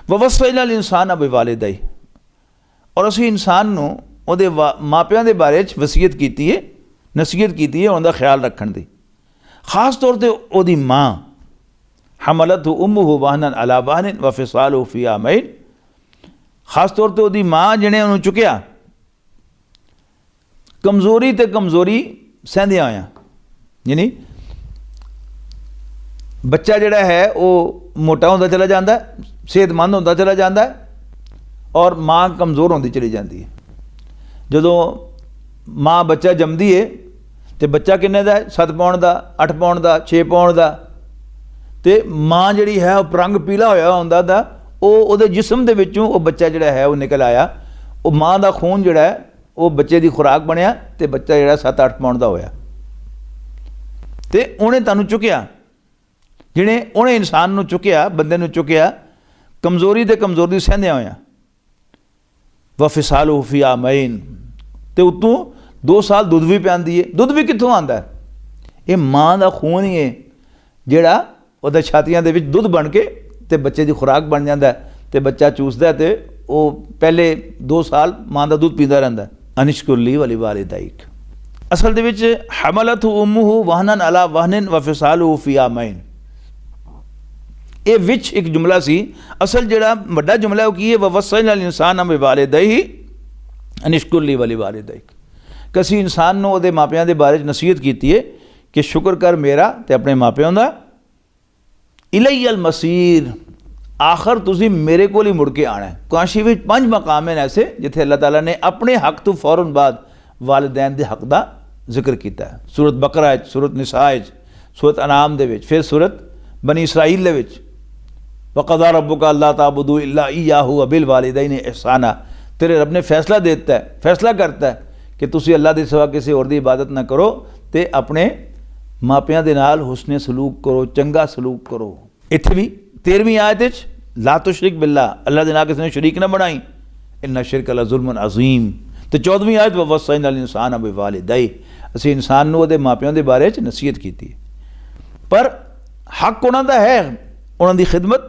ववस्सैना इंसान अब वालिदैहि, और असी इंसान नूं उहदे मापियां दे बारे च वसीयत की है, नसीहत की है उनका ख्याल रखने की। खास तौर पर उहदी माँ, हमलतहु उम्मुहु वहनन अला वहनिन व फिसालुहु फी आमैन, खास तौर पर उहदी माँ जिन्हें उन्होंने चुकया कमज़ोरी तो कमज़ोरी सहंदियां होया, यानी बच्चा जिहड़ा है वो मोटा होंदा चला जाता है, सेहतमंद होंदा चला जाता है, और माँ कमज़ोर होंदी चली जाती है। जदों माँ बच्चा जमदी है तो बच्चा किन्ने दा है, 7 पाउंड का, 8 पाउंड का, 6 पाउंड का, तो माँ जिहड़ी है वह रंग पीला होया हुंदा दा, वो जिसम दे विचों वो बच्चा जिहड़ा है वो निकल आया, वो माँ का खून जिहड़ा है वो बच्चे की खुराक बनया, तो बच्चा जिहड़ा 7-8 पाउंड का होया। तो उन्हें तुहानूं चुकया, जिन्हें उन्हें इंसान नूं चुकया, बंदे नूं चुकया कमज़ोरी तो कमज़ोरी सहंदियां होया, व फिसालुहु फी आमैन, तो उतों 2 साल दुध भी पिआंदी है। दुध भी कित्थों आंदा है, ये माँ का खून ही है जिहड़ा उहदे छातियां दे विच दुध बन के ते बच्चे की खुराक बन जाता है, तो बच्चा चूसदा है, तो वो पहले 2 साल माँ का दूध पींदा रहिंदा है। अनिश्कुर ली वली वालिदैक, असल दे विच हमलतहु उम्मुहु वहनन अला वहनिन व फिसालुहु फी आमैन, ये विच एक जुमला सी, असल जिहड़ा वड्डा जुमला है वो की है, ववस्सैना इंसान अब वालिदैहि अनिश्कुर ली वली वालिदैक, किसी इंसान नूं उहदे मापियां दे बारे च नसीहत की है कि शुक्र कर मेरा ते अपने मापियां दा, इलैयल मसीर, आखिर तुसी मेरे को ही मुड़ के आना है। काशी में 5 मकाम हैं ऐसे जिथे अल्लाह ताला ने अपने हक तो फौरन बाद वालिदैन के हक का जिक्र किया है। सूरत बकरा, सूरत निसा, सूरत अनाम दे विच, फिर सूरत बनी इसराइल दे विच, वक़ज़ा रब्बुका अल्ला ताबुदू इल्ला इय्याहु व बिल वालिदैनि इहसाना, तेरे रब ने फैसला देता है, फैसला करता है कि तुसी अल्लाह के सिवा किसी और की इबादत ना करो, तो अपने मापियां दे नाल हुस्ने सलूक करो, चंगा सलूक करो। इत्थे भी 13वीं आयत ला तुशरिक बिल्लाह, अल्लाह के नाल किसी ने शरीक न बनाई, इन्ना शिरक ल जुल्मुन अजीम। तो 14वीं आयत ववस्सैना इंसान बिवालिदैहि, असीं इंसान नूं उहदे मापियां दे बारे च नसीहत की, पर हक उन्हां दा है, उन्हां दी खिदमत,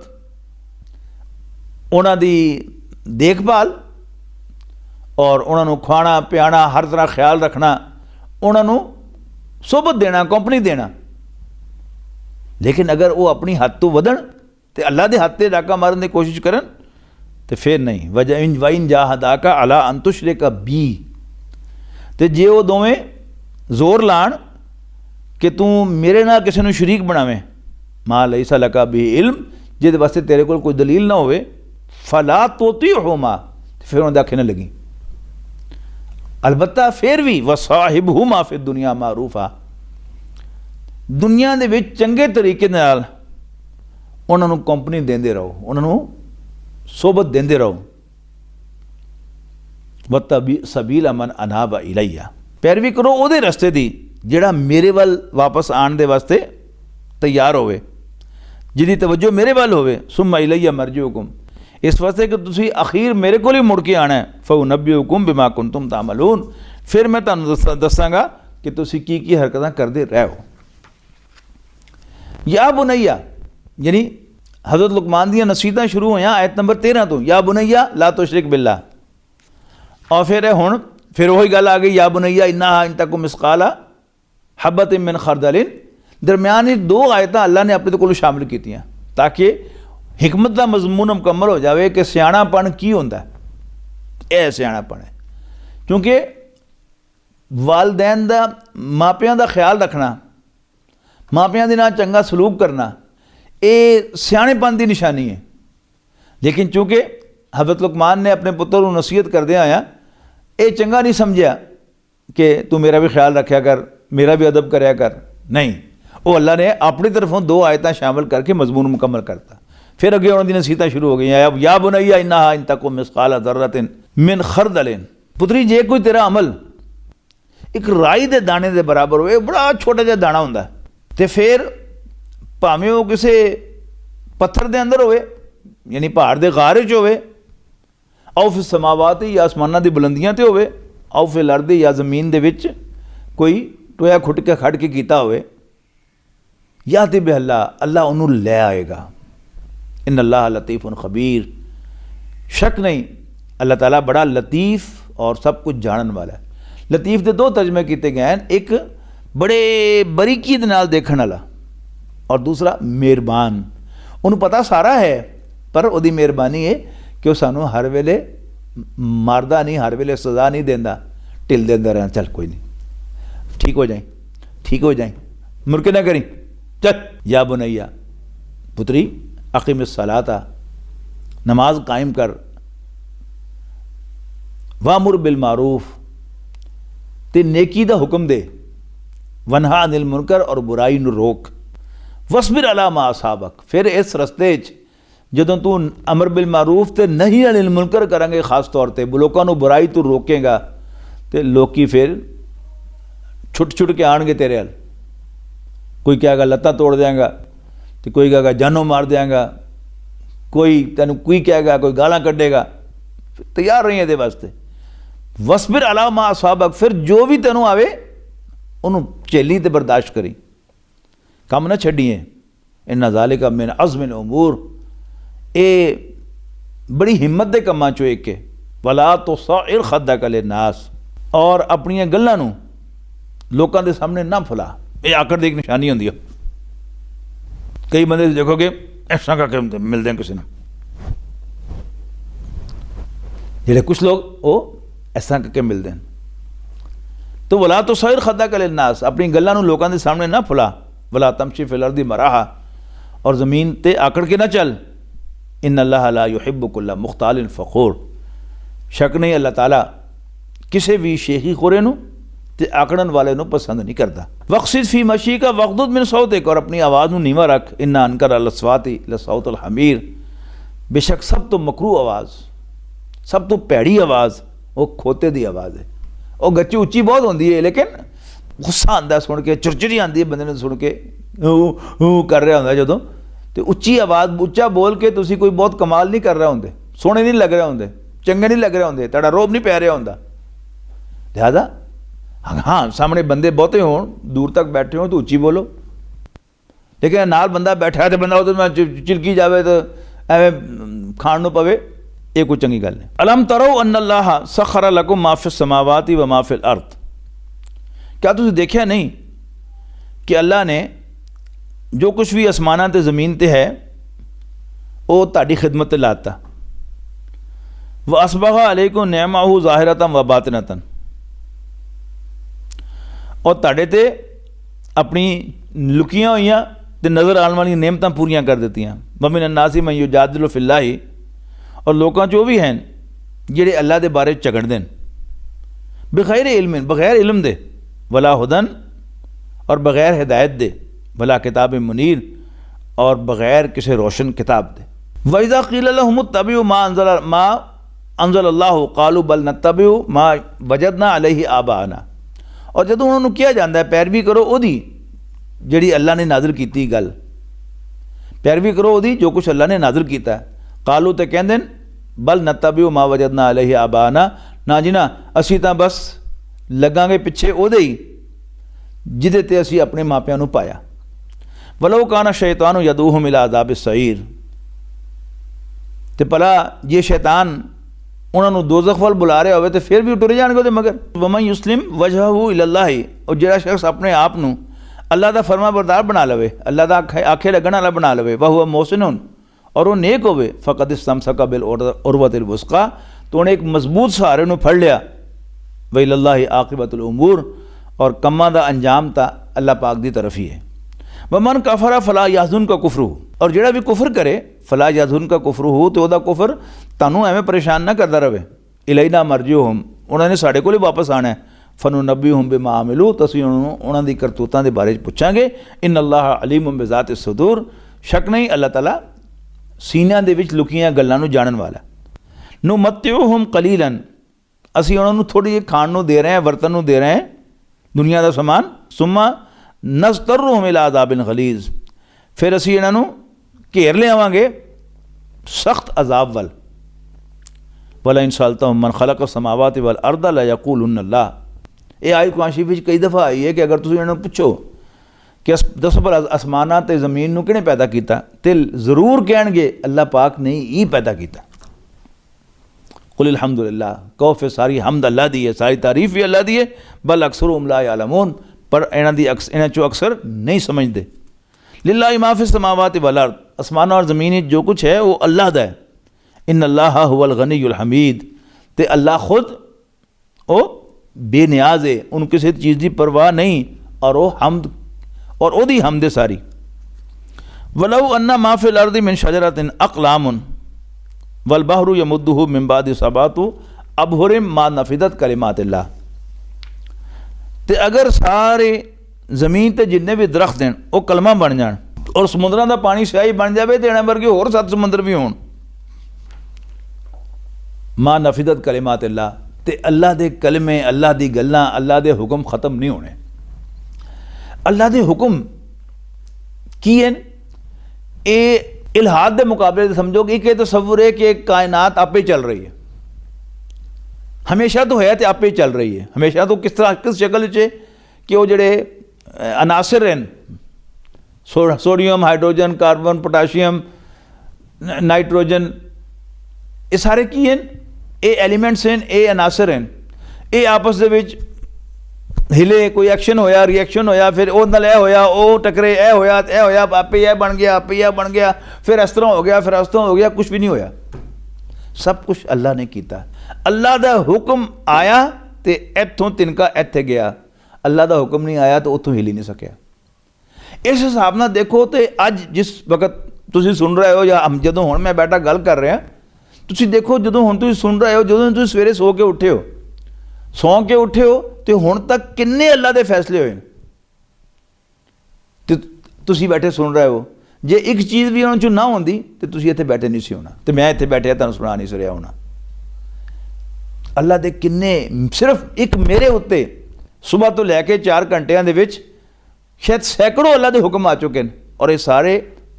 उन्हां दी देखभाल, और उन्होंने खुआना पियाना, हर तरह ख्याल रखना, उन्होंने सोबत देना, कंपनी देना। लेकिन अगर वो अपनी हद तो वधन तो अल्लाह के हद से डाका मारन की कोशिश करन, तो फिर नहीं। वजह वाइन जाहदाका अला अन तुशरिका बी, तो जे वो दोवें जोर लाण कि तू मेरे नाल किसी नूं शरीक बनावें, मा लैसा लका बी इल्म, जिहदे वास्ते तेरे कोल कोई दलील ना होवे, फला तुतीअहुमा, फिर उन्हें आखे न लगी। अलबत्ता फिर भी वसाहिबहुमा फिद दुनिया मारूफा, दुनिया दे विच चंगे तरीके नाल उन्होंने कंपनी देंदे रहो, उन्होंने सोबत देंदे रहो। वत्तबी सबील मन अनाबा इलैया, पैरवी करो उहदे रस्ते दी जिहड़ा मेरे वाल वापस आने दे वास्ते तैयार होवे, जिहदी तवज्जो मेरे वाल होवे। सुम्मा इलैया मरजिउकुम, इस वास्ते कि तुसी अखीर मेरे को ही मुड़ के आना है। फउनब्बिउकुम बिमा कुंतुम तामलून, फिर मैं तुहानूं दसांगा कि तुसी की हरकतां करदे रहे हो। या बुनैया, यानी हज़रत लुकमान दी नसीहतां शुरू होईयां आयत नंबर 13 तो, या बुनैया ला तुशरिक बिल्लाह, और फिर हुण फिर वही गल आ गई, या बुनैया इन्नहा इन तकु मिसकाला हब्बतिन मिन खरदलिन। दरम्यान 2 आयतां अल्लाह ने अपने कोल शामिल कीतियां ताकि हिकमत का मजमून मुकम्मल हो जाए कि सियाणापन की होंदा है। यह सियाणापन है, क्योंकि वालदैन दा मापियां दा ख्याल रखना, मापियां दे नाल चंगा सलूक करना, ये सियाणेपन की निशानी है। लेकिन चूँकि हज़रत लुकमान ने अपने पुत्र को नसीहत करदे आया ये चंगा नहीं समझा कि तू मेरा भी ख्याल रखा कर, मेरा भी अदब कराया कर, नहीं, वो अल्लाह ने अपनी तरफों 2 आयतां शामिल करके मजमून मुकम्मल करता। फिर अगे उन्होंने नसीहतां शुरू हो गई, या बुनैया इन्नहा इन तकु मिस्काल ज़र्रतिन मिन खरदलिन, पुत्री जे कोई तेरा अमल एक राई के दाने के बराबर होए, बड़ा छोटा जिहा दाना हुंदा ते फिर भावें वो किसी पत्थर के अंदर होए, यानी पहाड़ के गार च होवे, औ फिर समावात या आसमानां दी बुलंदियां ते होवे, औ फिर लड़दे या जमीन दे विच कोई टोया खुट के खड़ के कीता होवे, या ते बेहल्ला अल्लाह उन्होंने लै आएगा। इन अल्लाह लतीफ़ुन खबीर, शक नहीं अल्लाह ताला बड़ा लतीफ़ और सब कुछ जानन वाला है। लतीफ़ के 2 तर्जमे किए गए हैं, एक बड़े बरीकी दे नाल देखण वाला और दूसरा मेहरबान। उन्होंने पता सारा है पर उसकी मेहरबानी है कि वह सानू हर वेले मारदा नहीं, हर वेले सज़ा नहीं देंदा, ढिल देंदा रहना, चल कोई नहीं, ठीक हो जाए, ठीक हो जाए, मुड़के ना करी, चल। या बुनैया, पुत्री अकीम सलाता, नमाज कायम कर, वामुर बिल मारूफ, ते नेकी दा हुक्म दे, वनहा अनिल मुनकर और बुराई नू रोक, वस्बिर अला मा असाबक। फिर इस रस्ते जदों तू अमर बिल मारूफ ते नहीं अनिल मुनकर करांगे, खास तौर पर लोगों को बुराई तू रोकेगा तो लोग फिर छुट छुट के आएंगे तेरे हल। कोई कहेगा लत्तां तोड़ देंगा, तो कोई कहेगा जानों मार देंगा, कोई तेन कोई कहेगा, कोई गालां कढ़ेगा, तैयार रही ये वास्ते। वस्बिर अला मा असाबक, फिर जो भी तेनों आवे उन्होंने झेली ते बर्दाश्त करी, काम ना छड्डिए। इन्ना ज़ालिका मिन अज़्मिल उमूर, ये बड़ी हिम्मत के कामां चों एक है। वला तुसइर खद्दक लिन्नास, और अपनी गल्लां नूं लोकां दे सामने ना फुला, ये आकड़ दी एक निशानी होंदी है। कई बंदे देखोगे ऐसा करके मिलते हैं किसी ने, जेडे कुछ लोग वो ऐसा करके मिलते हैं। तो वला तुसइर खद्दक लिन्नास, अपनी गल्लां नूं लोकां दे सामने ना फुला, वला तमशी फिल अर्दी मराहा, और ज़मीन ते आकड़ के ना चल। इन अल्लाह ला युहिब्बु कुल्ला मुख्तालिन फ़खूर, शक नहीं अल्लाह ताला किसी भी शेखी खोरे नूं ते आकड़न वाले नूं पसंद नहीं करता। वक़्सिद फ़ी मशी का वक़्दुद मिन सौतिक, और अपनी आवाज़ नूं नीवा रख। इन्ना अनकर अलस्वाति लसौतुल हमीर, बेशक सब तो मकरू आवाज़, सब तो भैड़ी आवाज़ वो खोते की आवाज़ है। वो गच्ची उच्ची बहुत होंदी है, लेकिन गुस्सा आंदा सुन के, चिड़चिड़ी आंदी है बंदे ने सुन के, कर रहा होंदा जदों, तो उच्ची आवाज़ उच्चा बोल के तुसी कोई बहुत कमाल नहीं कर रहे होंदे, सोहने नहीं लग रहे होंदे, चंगे नहीं लग रहे होंदे, तुहाडा रोब नहीं पै रहा होंदा। लिहाजा हाँ सामने बंदे बहुते हो, दूर तक बैठे हो तो उच्ची बोलो, लेकिन नाल बंदा बैठा है तो बंदा उधर चिलकी जाए तो एवं खाण नूं पवे, ये कोई चंगी गल नहीं। अलम तरो अन्नल्लाह सखरा लकुम मा फिस समावाति व मा फिल अर्द, क्या तुसीं देखिया नहीं कि अल्लाह ने जो कुछ भी आसमानां ते ज़मीन ते है वो तुहाडी खिदमत ते लाता। व असबगा अलैकुम निअमहु ज़ाहिरतन व बातिनतन, और तुहाडे ते अपनी लुकियां हुई ते नज़र आने वाली नेमतां पूरियां कर दित्तियां। व मिन अन्नासी मन युजादिलु फिल्लाहि, और लोगों चो भी हैं जिहड़े अल्लाह दे बारे झगड़दे न, बगैर इल्म, बगैर इल्म दे, वला हुदन, और बगैर हिदायत दे, वला किताब मुनीर, और बगैर किसी रोशन किताब दे। वइज़ा क़ील लहुम इत्तबिउ मा अंज़लल्लाहु क़ालू बल नत्तबिउ मा वजदना अलैहि आबाना, और जदों उन्होंने किया जाता है पैरवी करो ओदी जिहड़ी अल्लाह ने नाज़िल कीती गल, पैरवी करो ओदी जो कुछ अल्लाह ने नाज़िल कीता है। कालू तो कहंदे बल नत्तबिउ मा वजदना अलैहि आबाना, ना जी ना असी तां बस लगांगे पिछे ओदे ही जिहदे ते असी अपने मापियां नूं पाया। वलो काना शैतानु यदूहुम इला अज़ाब सईर, ते भला जे शैतान उन्होंने दोज़ख वल बुला रहा हो तो फिर भी टुर जाएंगे तो मगर। वमन युस्लिम वजहहु इलल्लाहि, और जिहड़ा शख्स अपने आप नूं अल्लाह दा फरमा बरदार बना लवे, अल्लाह दा आखे लगन वाला बना लवे, वह हुआ मोहसिनुन, और वो नेक होवे, फ़क़द इस्तमसका बिल उर्वतिल वुस्क़ा, तो उन्हें एक मजबूत सहारे नूं फड़ लिया। व इलल्लाहि आक़िबतुल उमूर, और कम्मा दा अंजाम ता अल्लाह पाक दी तरफ ही है। वमन कफरा फला याज़ुन का कुफरू, और जेड़ा भी कुफर करे फला याज़ुन का कुफरू हो, तो वह कुफर तानू एवें परेशान ना करता रहे। इलैना मरजिउहुम, उन्होंने साढ़े कोल वापस आना है। फनुनब्बिहुम बिमा आमिलू, तो असीं उन्हां दी करतूतां दे बारे पुछांगे। इन्नल्लाह अलीमुम बिज़ाति सुदूर, शक नहीं अल्लाह ताला सीनियां दे विच लुकियां गल्लां नू जानन वाला। नुमत्तिउहुम कलीलन, असीं उन्हां नू थोड़ी जी खाण नू दे रहे हैं, वरतन नू दे रहे हैं दुनिया का समान। सुम्मा नज़तर्रुहुम इला अज़ाबिन गलीज़, फिर असीं इन्हां नू घेर लियावांगे सख्त अजाब वल। वला इन सअल्तहुम मन खलक़ समावाति वल अर्द लयक़ूलुन्न अल्लाह, ये आयत कुरान शरीफ विच कई दफ़ा आई है कि अगर तुसीं इन्हां नू पुछो कि दसो भला आसमानां ते ज़मीन नू किहने पैदा कीता, ते ज़रूर कहणगे अल्लाह पाक ने ही पैदा कीता। कुल अल्हम्दुलिल्लाह, कहो फिर सारी हमद अल्लाह दी है, सारी तारीफ़ भी अल्लाह दी है। बल अक्सरुहुम ला यअलमून, पर इन्हां चो अक्सर नहीं समझते। लिल्लाहि मा फिस समावाति वल अर्द, आसमान और ज़मीन जो कुछ है वो अल्लाह दा है। इन्नल्लाह हुवल गनियुल हमीद, ते अल्लाह खुद ओ बेनियाज है, उन किसी चीज़ की परवाह नहीं, और वो हमद और ओदी हमद है सारी। वलौ अन्ना मा फिल अर्दि मिन शजरतिन अक़लामुन वल बहरु यमुद्दुहु मिन बादि सबातु अबहुरिम मा नफिदत कलिमातिल्लाह, ते अगर सारे ज़मीन ते जिन्ने भी दरख्त हैं वो कलमा बन जान, और समुद्रां दा पानी स्याही बन जाए, तो इन्हां वर्गे होर 7 समुंदर भी होण, मा नफिदत कलिमातिल्लाह, ते अल्लाह दे कलमे, अल्लाह दी गल्लां, अल्लाह दे हुक्म ख़त्म नहीं होने। अल्लाह दे हुक्म की है, ये इल्हाद के मुकाबले समझो कि एक तसव्वुर है कि कायनात आपे चल रही है, हमेशा तो है तो आपे चल रही है। हमेशा तो किस तरह, किस शक्ल च कि वो जड़े अनासर हैं, sodium, hydrogen, carbon, potassium, nitrogen, ये सारे की हैं, ये एलीमेंट्स हैं, ये अनासर हैं, ये आपस दे विच हिले, कोई एक्शन होया, रिएक्शन होया, फिर वो नाल होया, वो टकरे, ए होया, आपे यह बन गया, आपे यह बन गया, फिर इस तरह हो गया, फिर इस तरह हो गया, कुछ भी नहीं होया, सब कुछ अल्लाह ने किया। अल्लाह दा हुक्म आया तो इत्थों तिनका इत्थे गया, अल्लाह दा हुक्म नहीं आया तो उतों हिल ही नहीं सकिया। इस हिसाब नाल देखो तो अज जिस वक्त तुसीं सुन रहे हो, या हम जदों हुण मैं बैठा गल कर रहा, तुसीं देखो जदों हुण तुसीं सुन रहे हो, जदों तुसीं सवेरे सो के उठे हो तो हुण तक किन्ने अल्लाह दे फैसले होए ते तुसीं बैठे सुन रहे हो। जे एक चीज़ भी उन्हां चों ना होंदी तो तुसीं इत्थे बैठे नहीं सी होना, तो मैं इत्थे बैठे तुहानूं सुना नहीं सी रहा होना। अल्लाह दे किन्ने, सिर्फ एक मेरे उत्ते सुबह तो लैके 4 घंटियां दे विच शायद सैकड़ों अल्लाह दे हुक्म आ चुके हैं, और ये सारे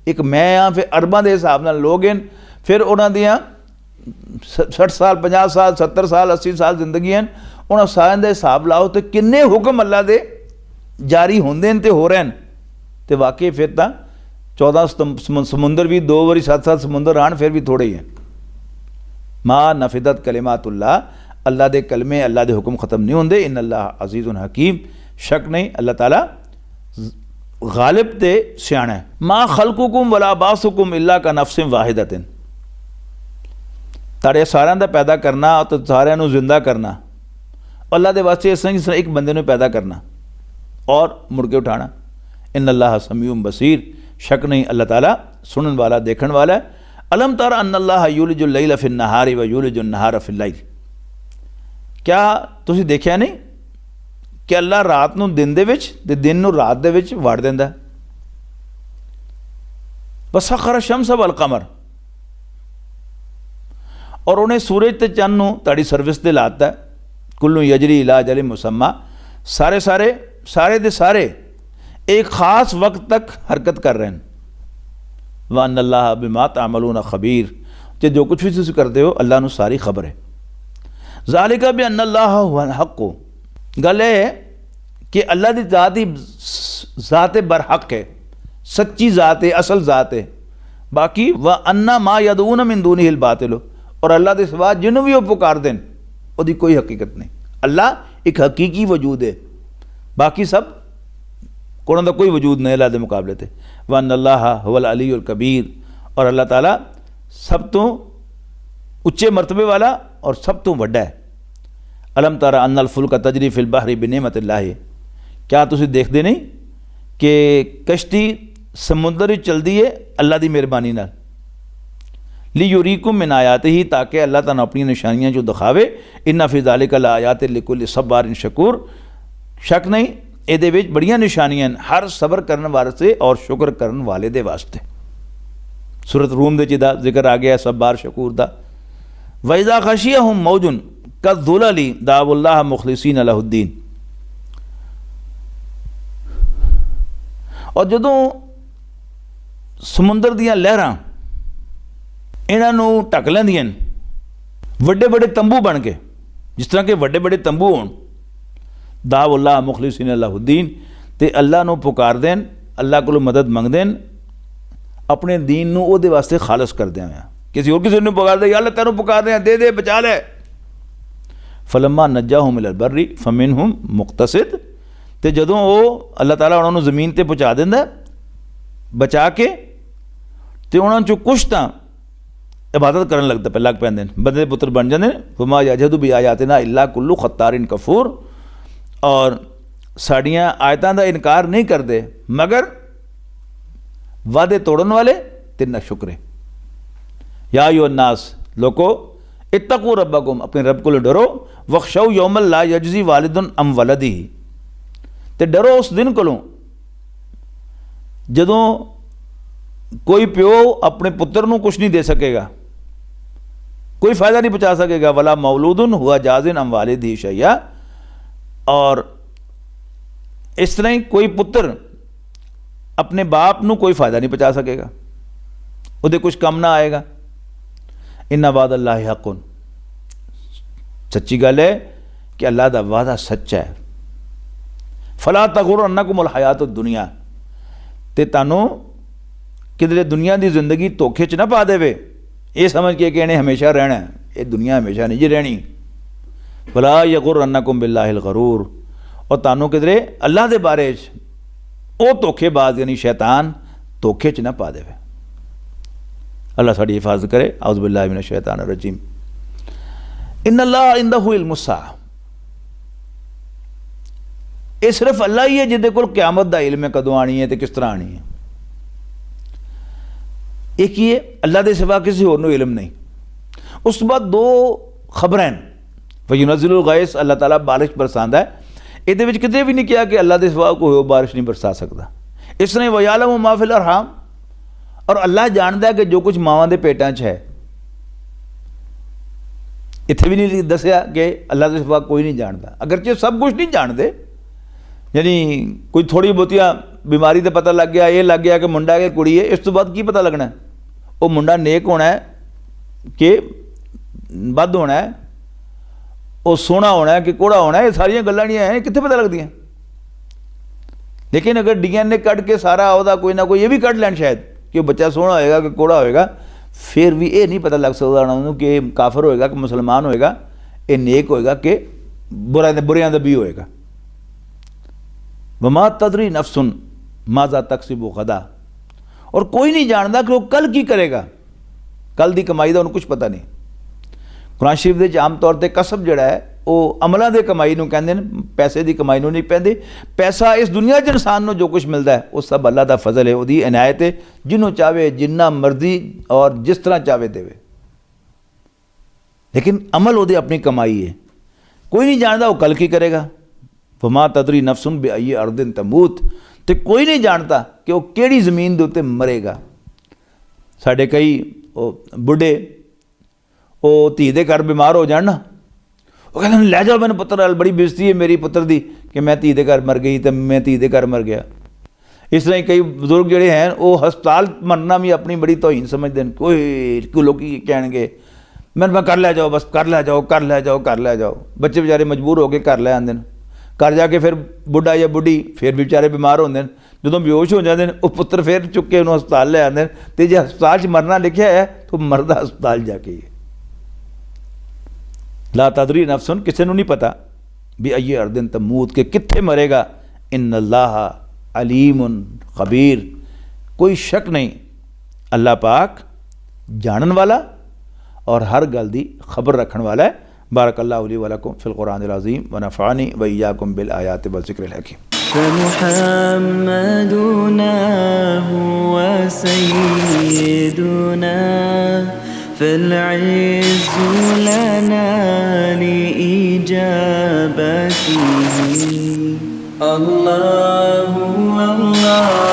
एक मैं हाँ, फिर अरबां दे हिसाब नाल लोग हैं, फिर उन्हां दियां 60 साल, 50 साल, 70 साल, 80 साल जिंदगी हैं, उन्हां सारियां दा हिसाब लाओ तो किन्ने हुक्म अल्लाह दे जारी होंदे ने ते हो रहे हैं। तो वाकई फिर तो 14 समुंदर भी 2 बारी 7 समुंदर आन फिर भी थोड़े ही हैं। मा नफिदत कलिमातुल्लाह, अल्लाह दे कलमे, अल्लाह दे हुक्म ख़त्म नहीं होंदे। इन अल्लाह अजीज़ुन हकीम, शक नहीं अल्लाह ताला गालिब ते सियाणा है। मा खलकुकुम वला बासुकुम इल्ला का नफ्सिन वाहिदतिन, तारे सारिਆਂ ਦਾ पैदा करना तो सारिਆਂ ਨੂੰ जिंदा करना अल्लाह के वास्ते इस तरह एक बंदे ਨੂੰ पैदा करना और मुड़ के उठाना। इन अल्लाह समीउम बसीर, शक नहीं अल्लाह ताला सुनने वाला, देखने वाला है। अलम तरा अन्नल्लाह यूलिजुल लैल फिन नहारी व यूलिजुन नहार फिल लैल, क्या तुसीं देखिया नहीं कि अल्लाह रात नूं दिन दे विच ते दिन नूं रात दे विच वाड़ दिंदा। वसखर शम्स वल कमर, और उन्हें सूरज ते चंद नूं तुहाडी सर्विस ते लाता। कुल्लू यजरी इला अजलिन मुसम्मा, सारे दे सारे एक ख़ास वक्त तक हरकत कर रहे हैं। व अन्नल्लाह बिमा तामलून खबीर, जे जो कुछ भी तुसीं करते हो अल्लाह नूं सारी खबर है। ज़ालिका बि अन्नल्लाह हुवल हक़, गल है कि अल्लाह की ज़ात ही ज़ात बरहक है, सच्ची ज़ात है, असल ज़ात है। बाकी व अन्ना मा यदून मिन दूनिहिल बातिल, और अल्लाह के सिवा जिन्हों भी वो पुकार दें उसकी कोई हकीकत नहीं। अल्लाह एक हकीकी वजूद है, बाकी सब कोई का कोई वजूद नहीं अल्लाह के मुकाबले ते। व अन्नल्लाह हुवल अलीयुल कबीर, और अल्लाह ताला सब तो उच्चे मरतबे वाला और सब तो वड्डा है। अलम तारा अन्नल फुल्क तजरी फिल बहरी बिनिअमतिल्लाह, क्या तुसी देखते नहीं कि कश्ती समुंदर विच चलदी है अल्लाह की मेहरबानी नाल। ली युरीकुम मिन आयातिही, ताकि अल्लाह तुहानूं अपनी निशानियां जो दिखावे। इन्ना फी ज़ालिका लाआयात लिकुल्लि सब्बारिन शकूर, शक नहीं ये विच बड़ियां निशानियां हर सबर करने वास्ते और शुक्र करने वाले दे वास्ते। सूरत रूम दे जिदा जिक्र आ गया सब्बार शकूर दा। वइज़ा खशियहुम मौजुन कज़ुलली दावुल्लाह मुखलिसीन लहुद्दीन, और जदों समुंदर दियां लहरां इन्हां नूं ढक लैंदियां वड्डे बड़े तंबू बन के, जिस तरह के वड्डे बड़े तंबू होण, दावुल्लाह मुखलिसीन लहुद्दीन, ते अल्लाह नूं पुकारदे न, अल्लाह कोलों मदद मंगदे न, अपने दीन नूं उहदे वास्ते खालस करदे हैं। किसी होर किसी नूं पुकारदे, या अल्लाह तैनूं पुकारदे हैं, दे दे बचा लै। फलम्मा नज्जाहुम इलल बर्री फमिनहुम मुक्तसिद, ते जदों वो अल्लाह ताला उन्हां नूं ज़मीन ते पहुँचा दिंदा बचा के, ते उन्हां चों कुछ तां इबादत करन लग पैंदे ने, बंदे दे पुत्र बन जांदे ने। वमा यजहदु बि आयातिना इल्ला कुल्लु खत्तारिन कफूर, और साड़ियाँ आयतां दा इनकार नहीं करते मगर वादे तोड़न वाले ते ना शुक्रे। या यो नास, लोको इत्तकू रब्बकुम, अपने रब को डरो। वख्शौ यौमल ला यजज़ी वालिदुन अम वलदिही, ते डरो उस दिन कोलों जदों कोई प्यो अपने पुत्र नूं कुछ नहीं दे सकेगा, कोई फ़ायदा नहीं पहुँचा सकेगा। वला मौलूदुन हुआ जाजिन अम वालिदिही शैया, और इस तरह ही कोई पुत्र अपने बाप नूं कोई फ़ायदा नहीं पहुँचा सकेगा, उहदे कुछ कम ना आएगा। इन्ना वादा अल्लाह हक़ुन, सच्ची गल है कि अल्लाह दा वादा सच्चा है। फला तगुरन्नकुमुल हयातुद दुनिया, ते तानू किधरे दुनिया की जिंदगी धोखे च ना पा देवे, ये समझ के कि इन्हें हमेशा रहना है, ये दुनिया हमेशा नहीं जी रहनी। फला यगुरन्नकुम बिल्लाहिल गरूर, और तानू किधरे अल्लाह के बारे वो धोखेबाज यानी शैतान धोखे च ना पा देवे। अल्लाह साड़ी हिफाजत करे। औज़ु बिल्लाहि मिनश शैतानिर रजीम। इन्नल्लाह इंदहु इल्मुस्साअह, ये सिर्फ अल्लाह ही है जिहदे कोल क़यामत दा इल्म है, कदों आनी है तो किस तरह आनी है। एक ही है, अल्लाह के सिवा किसी होर नूं इल्म नहीं। उस बाद दो खबर हैं, वयुनज़्ज़िलुल गैस, अल्लाह ताला बारिश बरसांदा है। ये विच किते भी नहीं किया कि अल्लाह के सिवा कोई बारिश नहीं बरसा सकता। इस तरह वयालमु मा फिल अरहाम, और अल्लाह जानता है कि जो कुछ मावां दे पेटां च है। इत्थे भी नहीं दसिया कि अल्लाह के सिवा कोई नहीं जानता, अगरचे सब कुछ नहीं जानते। यानी कोई थोड़ी बहुतियाँ बीमारी तो पता लग गया, ये लग गया कि मुंडा है कि कुड़ी है, इस तो बाद की पता लगना है वो मुंडा नेक होना है कि बद होना है, वो सोहना होना है कि कोड़ा होना है, ये सारिया गल्लां नहीं है, कित्थे पता लगदियां। लेकिन अगर DNA कट के सारा ਉਹਦਾ कोई ना कोई ये भी कट लैन शायद कि बच्चा सोहना होएगा कि कोड़ा होएगा, फिर भी ये नहीं पता लग सकता उन्होंने कि काफिर होएगा कि मुसलमान होएगा, ये नेक होएगा कि बुरियां दा भी होएगा। वमा तदरी नफ्सुन माजा तकसिबु गदा, और कोई नहीं जानता कि वो कल की करेगा, कल की कमाई का उन्हें कुछ पता नहीं। कुरान शरीफ के आम तौर पर कसब जड़ा है वो अमलों के कमाई को कहते हैं, पैसे की कमाई नहीं कहते। पैसा इस दुनिया च इंसान को जो कुछ मिलता है वो सब अल्लाह का फजल है, उसकी इनायत है, जिन्हों चाहे जिन्ना मर्जी और जिस तरह चाहे देवे, लेकिन अमल वो अपनी कमाई है। कोई नहीं जानता वो कल की करेगा। वमा तदरी नफ्सुन बिअय्यि अर्दिन तमूत, तो कोई नहीं जानता कि वो केड़ी ज़मीन के उत्ते मरेगा। साढ़े कई बुढ़े वो धी दे घर बीमार हो जान ना, वो कहते लै जाओ मैंने पुत्र नाल, बड़ी बेइज्जती है मेरी पुत्र दी कि मैं धी दे घर मर गई तो मैं धी दे घर मर गया। इस तरह कई बजुर्ग जोड़े हैं वो हस्पताल मरना भी अपनी बड़ी तौहीन समझते हैं। कोई लोग कह मैं कर लै जाओ, बस कर लै जाओ, कर लै जाओ, कर लै जाओ। बच्चे बेचारे मजबूर होकर घर लै आते हैं, घर जाके फिर बुढ़ा या बुढ़ी फिर भी बेचारे बीमार होंगे, जो बेहोश हो जाते हैं वो पुत्र फिर चुक के उन्होंने हस्पताल ले आते हैं। तो जो हस्पताल मरना लिखा है तो मरदा हस्पताल जाके ही है। ला तदरी नफ्सुन, किसी को नहीं पता भी अय्यि अर्दिन तमूत के कित्थे मरेगा। इन्नल्लाह अलीमुन खबीर, कोई शक नहीं अल्लाह पाक जानन वाला और हर गल की खबर रखने वाला है। बारकल्लाहु ली व लकुम फ़िल क़ुरानिल अज़ीम व नफ़अनी व इय्याकुम बिल आयाति व ज़िक्रिल हकीम। فمحمدنا هو سيدنا فالعز لنا لإجابته. الله الله